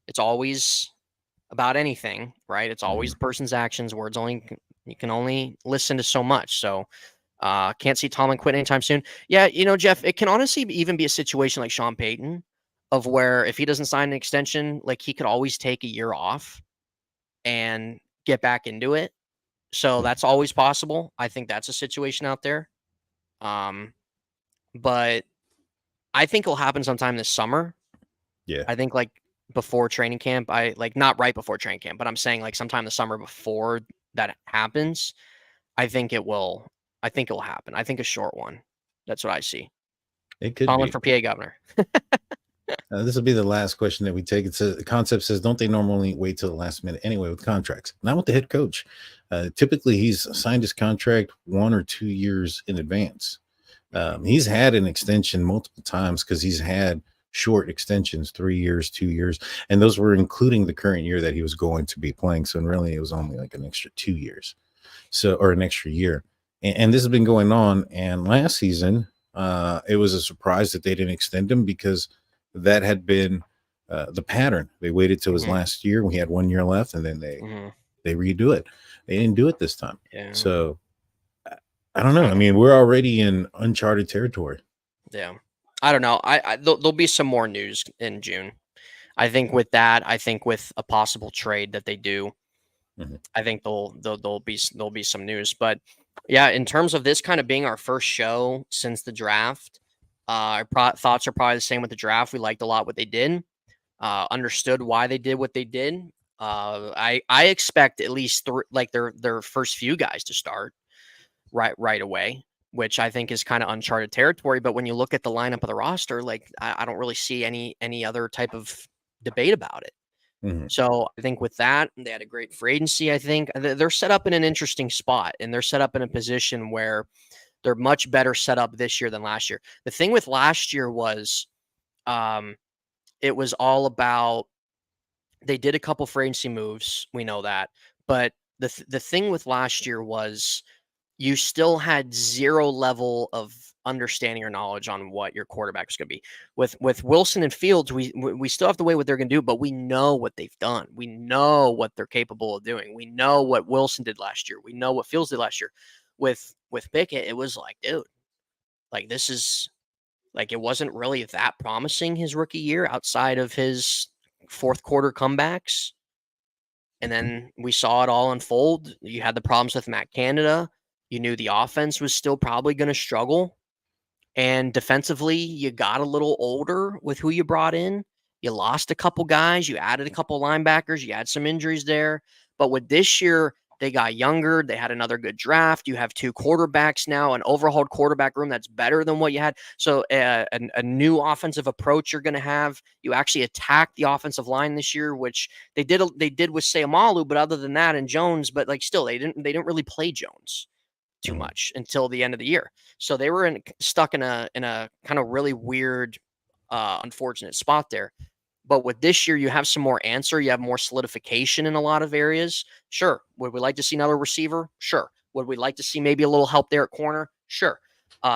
It's always about anything, right? It's always the person's actions. Words you can only listen to so much. So, can't see Tomlin quit anytime soon. Yeah, Jeff, it can honestly even be a situation like Sean Payton, of where if he doesn't sign an extension, like he could always take a year off and get back into it. So that's always possible. I think that's a situation out there. But I think it'll happen sometime this summer. Yeah. I think like before training camp, not right before training camp, but I'm saying like sometime the summer before that happens, I think it will happen. I think a short one. That's what I see. It could Tomlin be. for PA governor. This will be the last question that we take. The concept says, don't they normally wait till the last minute anyway with contracts? Not with the head coach. Typically, he's signed his contract 1 or 2 years in advance. He's had an extension multiple times because he's had short extensions, 3 years, 2 years, and those were including the current year that he was going to be playing. So really, it was only like an extra 2 years, or an extra year. And this has been going on. And last season, It was a surprise that they didn't extend him because that had been the pattern. They waited till his last year. We had 1 year left, and then they redo it. They didn't do it this time. Yeah. So I don't know. I mean, we're already in uncharted territory. Yeah. I don't know. There'll be some more news in June. I think with that, I think with a possible trade that they do, I think there'll be some news. But yeah, in terms of this kind of being our first show since the draft, our thoughts are probably the same with the draft. We liked a lot what they did, understood why they did what they did. I expect at least their first few guys to start right away, which I think is kind of uncharted territory. But when you look at the lineup of the roster, like I don't really see any other type of debate about it. So I think with that, they had a great free agency. I think they're set up in an interesting spot, and they're set up in a position where they're much better set up this year than last year. The thing with last year was, it was all about, they did a couple free agency moves. We know that, but the thing with last year was you still had zero level of understanding or knowledge on what your quarterback is going to be. With Wilson and Fields, we still have to wait what they're going to do, but we know what they've done. We know what they're capable of doing. We know what Wilson did last year. We know what Fields did last year. With Pickett, it was like, dude, like this is like, it wasn't really that promising his rookie year outside of his fourth quarter comebacks. And then we saw it all unfold. You had the problems with Matt Canada. You knew the offense was still probably going to struggle. And defensively, you got a little older with who you brought in. You lost a couple guys. You added a couple linebackers. You had some injuries there. But with this year, they got younger. They had another good draft. You have two quarterbacks now, an overhauled quarterback room that's better than what you had. So a new offensive approach you're going to have. You actually attacked the offensive line this year, which they did with Sayamalu, but other than that, and Jones, but like still, they didn't really play Jones too much until the end of the year. So they were stuck in a kind of really weird, unfortunate spot there. But with this year, you have some more answer. You have more solidification in a lot of areas. Sure. Would we like to see another receiver? Sure. Would we like to see maybe a little help there at corner? Sure.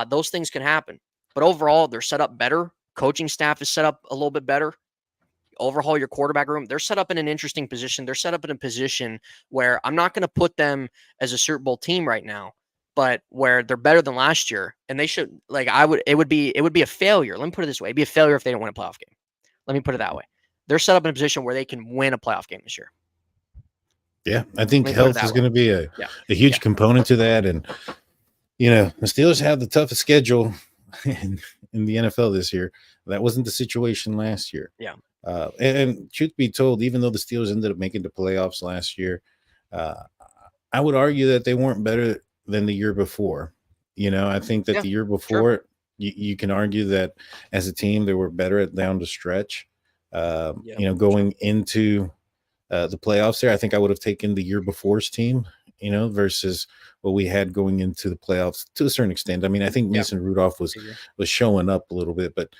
Those things can happen. But overall, they're set up better. Coaching staff is set up a little bit better. Overhaul your quarterback room. They're set up in an interesting position. They're set up in a position where I'm not going to put them as a Super Bowl team right now, but where they're better than last year. And they should, like, it would be a failure. Let me put it this way. It'd be a failure if they didn't win a playoff game. Let me put it that way. They're set up in a position where they can win a playoff game this year. Yeah, I think health is going to be a huge component to that. And, you know, the Steelers have the toughest schedule in the NFL this year. That wasn't the situation last year. Yeah. And truth be told, even though the Steelers ended up making the playoffs last year, I would argue that they weren't better than the year before. You know, I think that the year before, you can argue that as a team, they were better at down the stretch. You know, going into the playoffs there, I think I would have taken the year before's team, you know, versus what we had going into the playoffs to a certain extent. I mean, I think Mason Rudolph was showing up a little bit, but,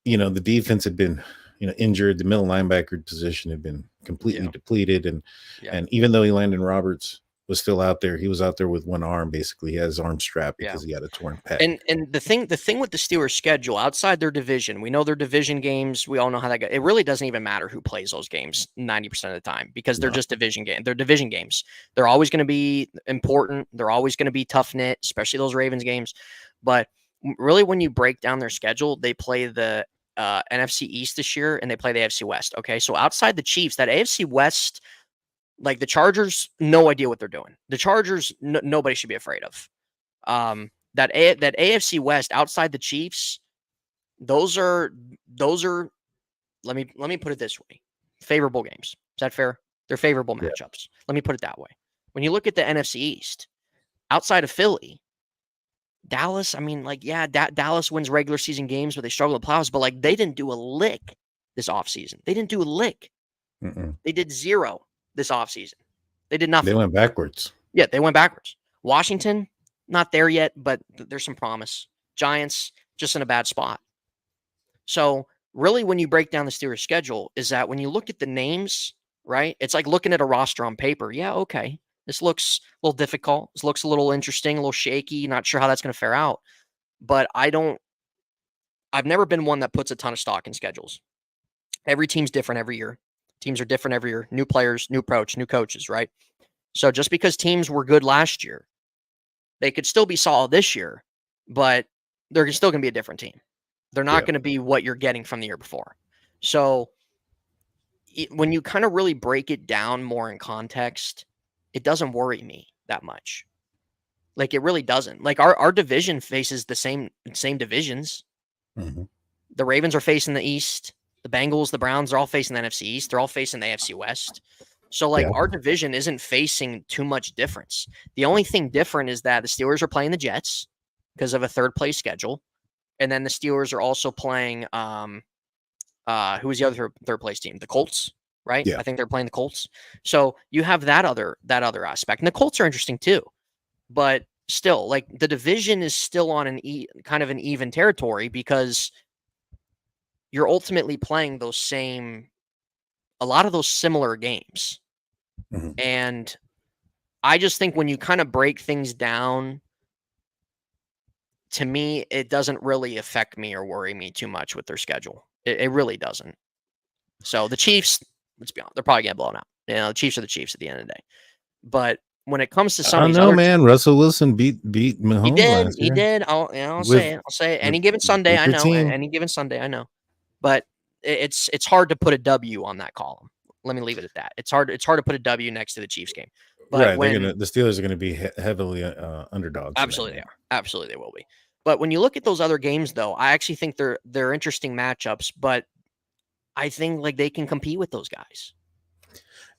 you know, the defense had been, you know, injured. The middle linebacker position had been completely depleted. And even though Landon Roberts was still out there, he was out there with one arm. Basically, he had his arm strapped because he had a torn pec. And the thing with the Steelers schedule outside their division, we know their division games. We all know how that goes. It really doesn't even matter who plays those games 90% of the time because they're just division games. They're division games. They're always going to be important. They're always going to be tough knit, especially those Ravens games. But really, when you break down their schedule, they play the NFC East this year and they play the AFC West. Okay, so outside the Chiefs, that AFC West. Like the Chargers, no idea what they're doing. The Chargers, nobody should be afraid of. That AFC West outside the Chiefs, those are. Let me put it this way: favorable games. Is that fair? They're favorable matchups. Let me put it that way. When you look at the NFC East, outside of Philly, Dallas. I mean, like, Dallas wins regular season games, but they struggle in the playoffs. But like, they didn't do a lick this offseason. They didn't do a lick. They did zero. This offseason. They did nothing. They went backwards. Yeah, they went backwards. Washington, not there yet, but there's some promise. Giants, just in a bad spot. So really, when you break down the Steelers' schedule, is that when you look at the names, right, it's like looking at a roster on paper. Yeah, okay, this looks a little difficult. This looks a little interesting, a little shaky. Not sure how that's going to fare out. but I've never been one that puts a ton of stock in schedules. Every team's different every year. Teams are different every year. New players, new approach, new coaches, right? So just because teams were good last year, they could still be solid this year, but they're still going to be a different team. They're not going to be what you're getting from the year before. So when you kind of really break it down more in context, it doesn't worry me that much. Like, it really doesn't. Like, our division faces the same divisions. Mm-hmm. The Ravens are facing the East. The Bengals, the Browns are all facing the NFC East. They're all facing the AFC West. So, like, our division isn't facing too much difference. The only thing different is that the Steelers are playing the Jets because of a third-place schedule. And then the Steelers are also playing who was the other third-place team? The Colts, right? Yeah. I think they're playing the Colts. So you have that other aspect. And the Colts are interesting too. But still, like, the division is still on kind of an even territory because you're ultimately playing a lot of those similar games. Mm-hmm. And I just think when you kind of break things down, to me, it doesn't really affect me or worry me too much with their schedule. It really doesn't. So the Chiefs, let's be honest, they're probably getting blown out. You know, the Chiefs are the Chiefs at the end of the day. But when it comes to some of these other, man, Russell Wilson beat Mahomes. He did. I'll say it. Any given Sunday, I know. Any given Sunday, I know. But it's hard to put a W on that column. Let me leave it at that. It's hard to put a W next to the Chiefs game. But right, the Steelers are going to be heavily underdogs. Absolutely, they are. Absolutely, they will be. But when you look at those other games, though, I actually think they're interesting matchups. But I think, like, they can compete with those guys.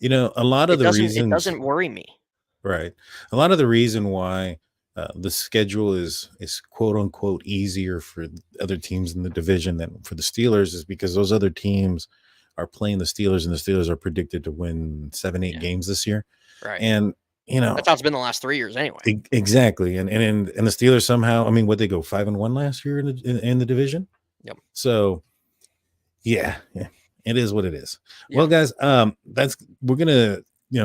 You know, a lot of the reasons it doesn't worry me. Right. A lot of the reason why the schedule is quote unquote easier for other teams in the division than for the Steelers is because those other teams are playing the Steelers, and the Steelers are predicted to win 7-8 games this year. Right. And you know, that's how it's been the last 3 years anyway. Exactly. And the Steelers somehow, I mean, what, they go 5-1 last year in the division? Yep. So yeah, it is what it is. Yeah. Well, guys, we're gonna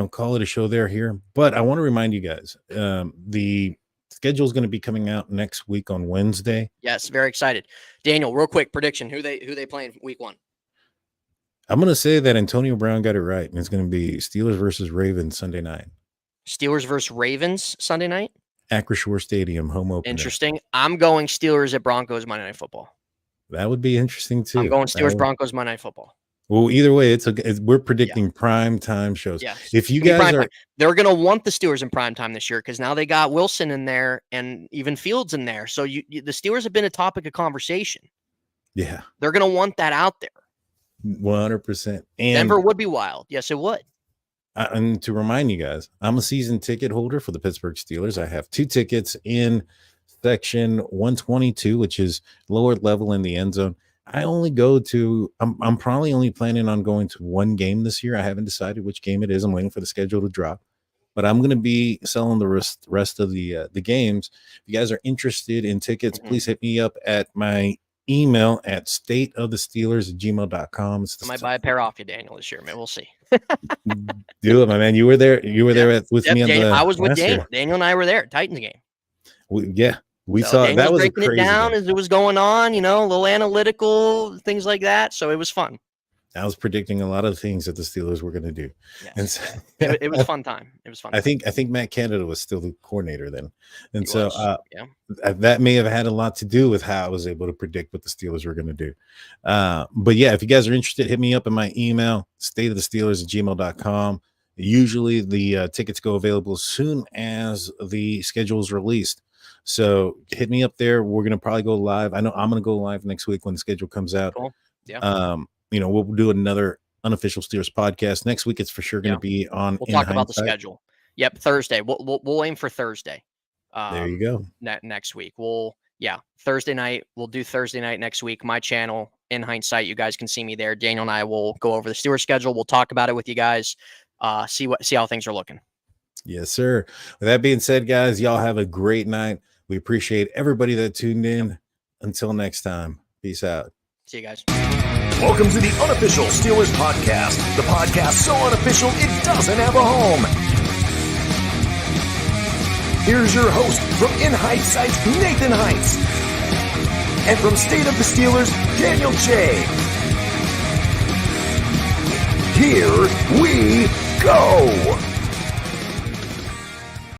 call it a show here, but I want to remind you guys, the schedule is going to be coming out next week on Wednesday. Yes, very excited. Daniel, real quick prediction: who they playing week 1? I'm going to say that Antonio Brown got it right, and it's going to be Steelers versus Ravens Sunday night. Steelers versus Ravens Sunday night? Acrisure Stadium, home opener. Interesting. I'm going Steelers at Broncos Monday Night Football. That would be interesting too. I'm going Steelers Broncos Monday Night Football. Well, either way, we're predicting prime time shows. Yeah. If you guys they're going to want the Steelers in prime time this year because now they got Wilson in there and even Fields in there. So the Steelers have been a topic of conversation. Yeah. They're going to want that out there. 100%. And Denver would be wild. Yes, it would. And to remind you guys, I'm a season ticket holder for the Pittsburgh Steelers. I have 2 tickets in section 122, which is lower level in the end zone. I only go to, I'm probably only planning on going to 1 game this year. I haven't decided which game it is. I'm waiting for the schedule to drop, but I'm going to be selling the rest of the games. If you guys are interested in tickets, please hit me up at my email at stateofthesteelers@gmail.com. I might buy a pair off you, Daniel, this year, man. We'll see. Do it, my man. You were there. You were there with me. I was with Daniel. Daniel and I were there. Titans game. We saw Daniel that was breaking it down as it was going on. A little analytical things like that. So it was fun. I was predicting a lot of things that the Steelers were going to do. Yes. And so, it was fun time. It was fun. I think Matt Canada was still the coordinator then. And yeah, that may have had a lot to do with how I was able to predict what the Steelers were going to do. But yeah, if you guys are interested, hit me up in my email, stateofthesteelers@gmail.com. Usually the tickets go available as soon as the schedule is released. So hit me up there. We're going to probably go live. I know I'm going to go live next week when the schedule comes out. Cool. Yeah. We'll do another unofficial Steelers podcast next week. It's for sure going to be on. We'll talk about the schedule. Yep, Thursday. We'll aim for Thursday. There you go. Next week. Thursday night. We'll do Thursday night next week. My channel, In Hindsight. You guys can see me there. Daniel and I will go over the Steelers schedule. We'll talk about it with you guys. See how things are looking. Yes, sir. With that being said, guys, y'all have a great night. We appreciate everybody that tuned in. Until next time, peace out. See you guys. Welcome to the Unofficial Steelers Podcast, the podcast so unofficial it doesn't have a home. Here's your host from In Hindsight, Nathan Heights. And from State of the Steelers, Daniel J. Here we go!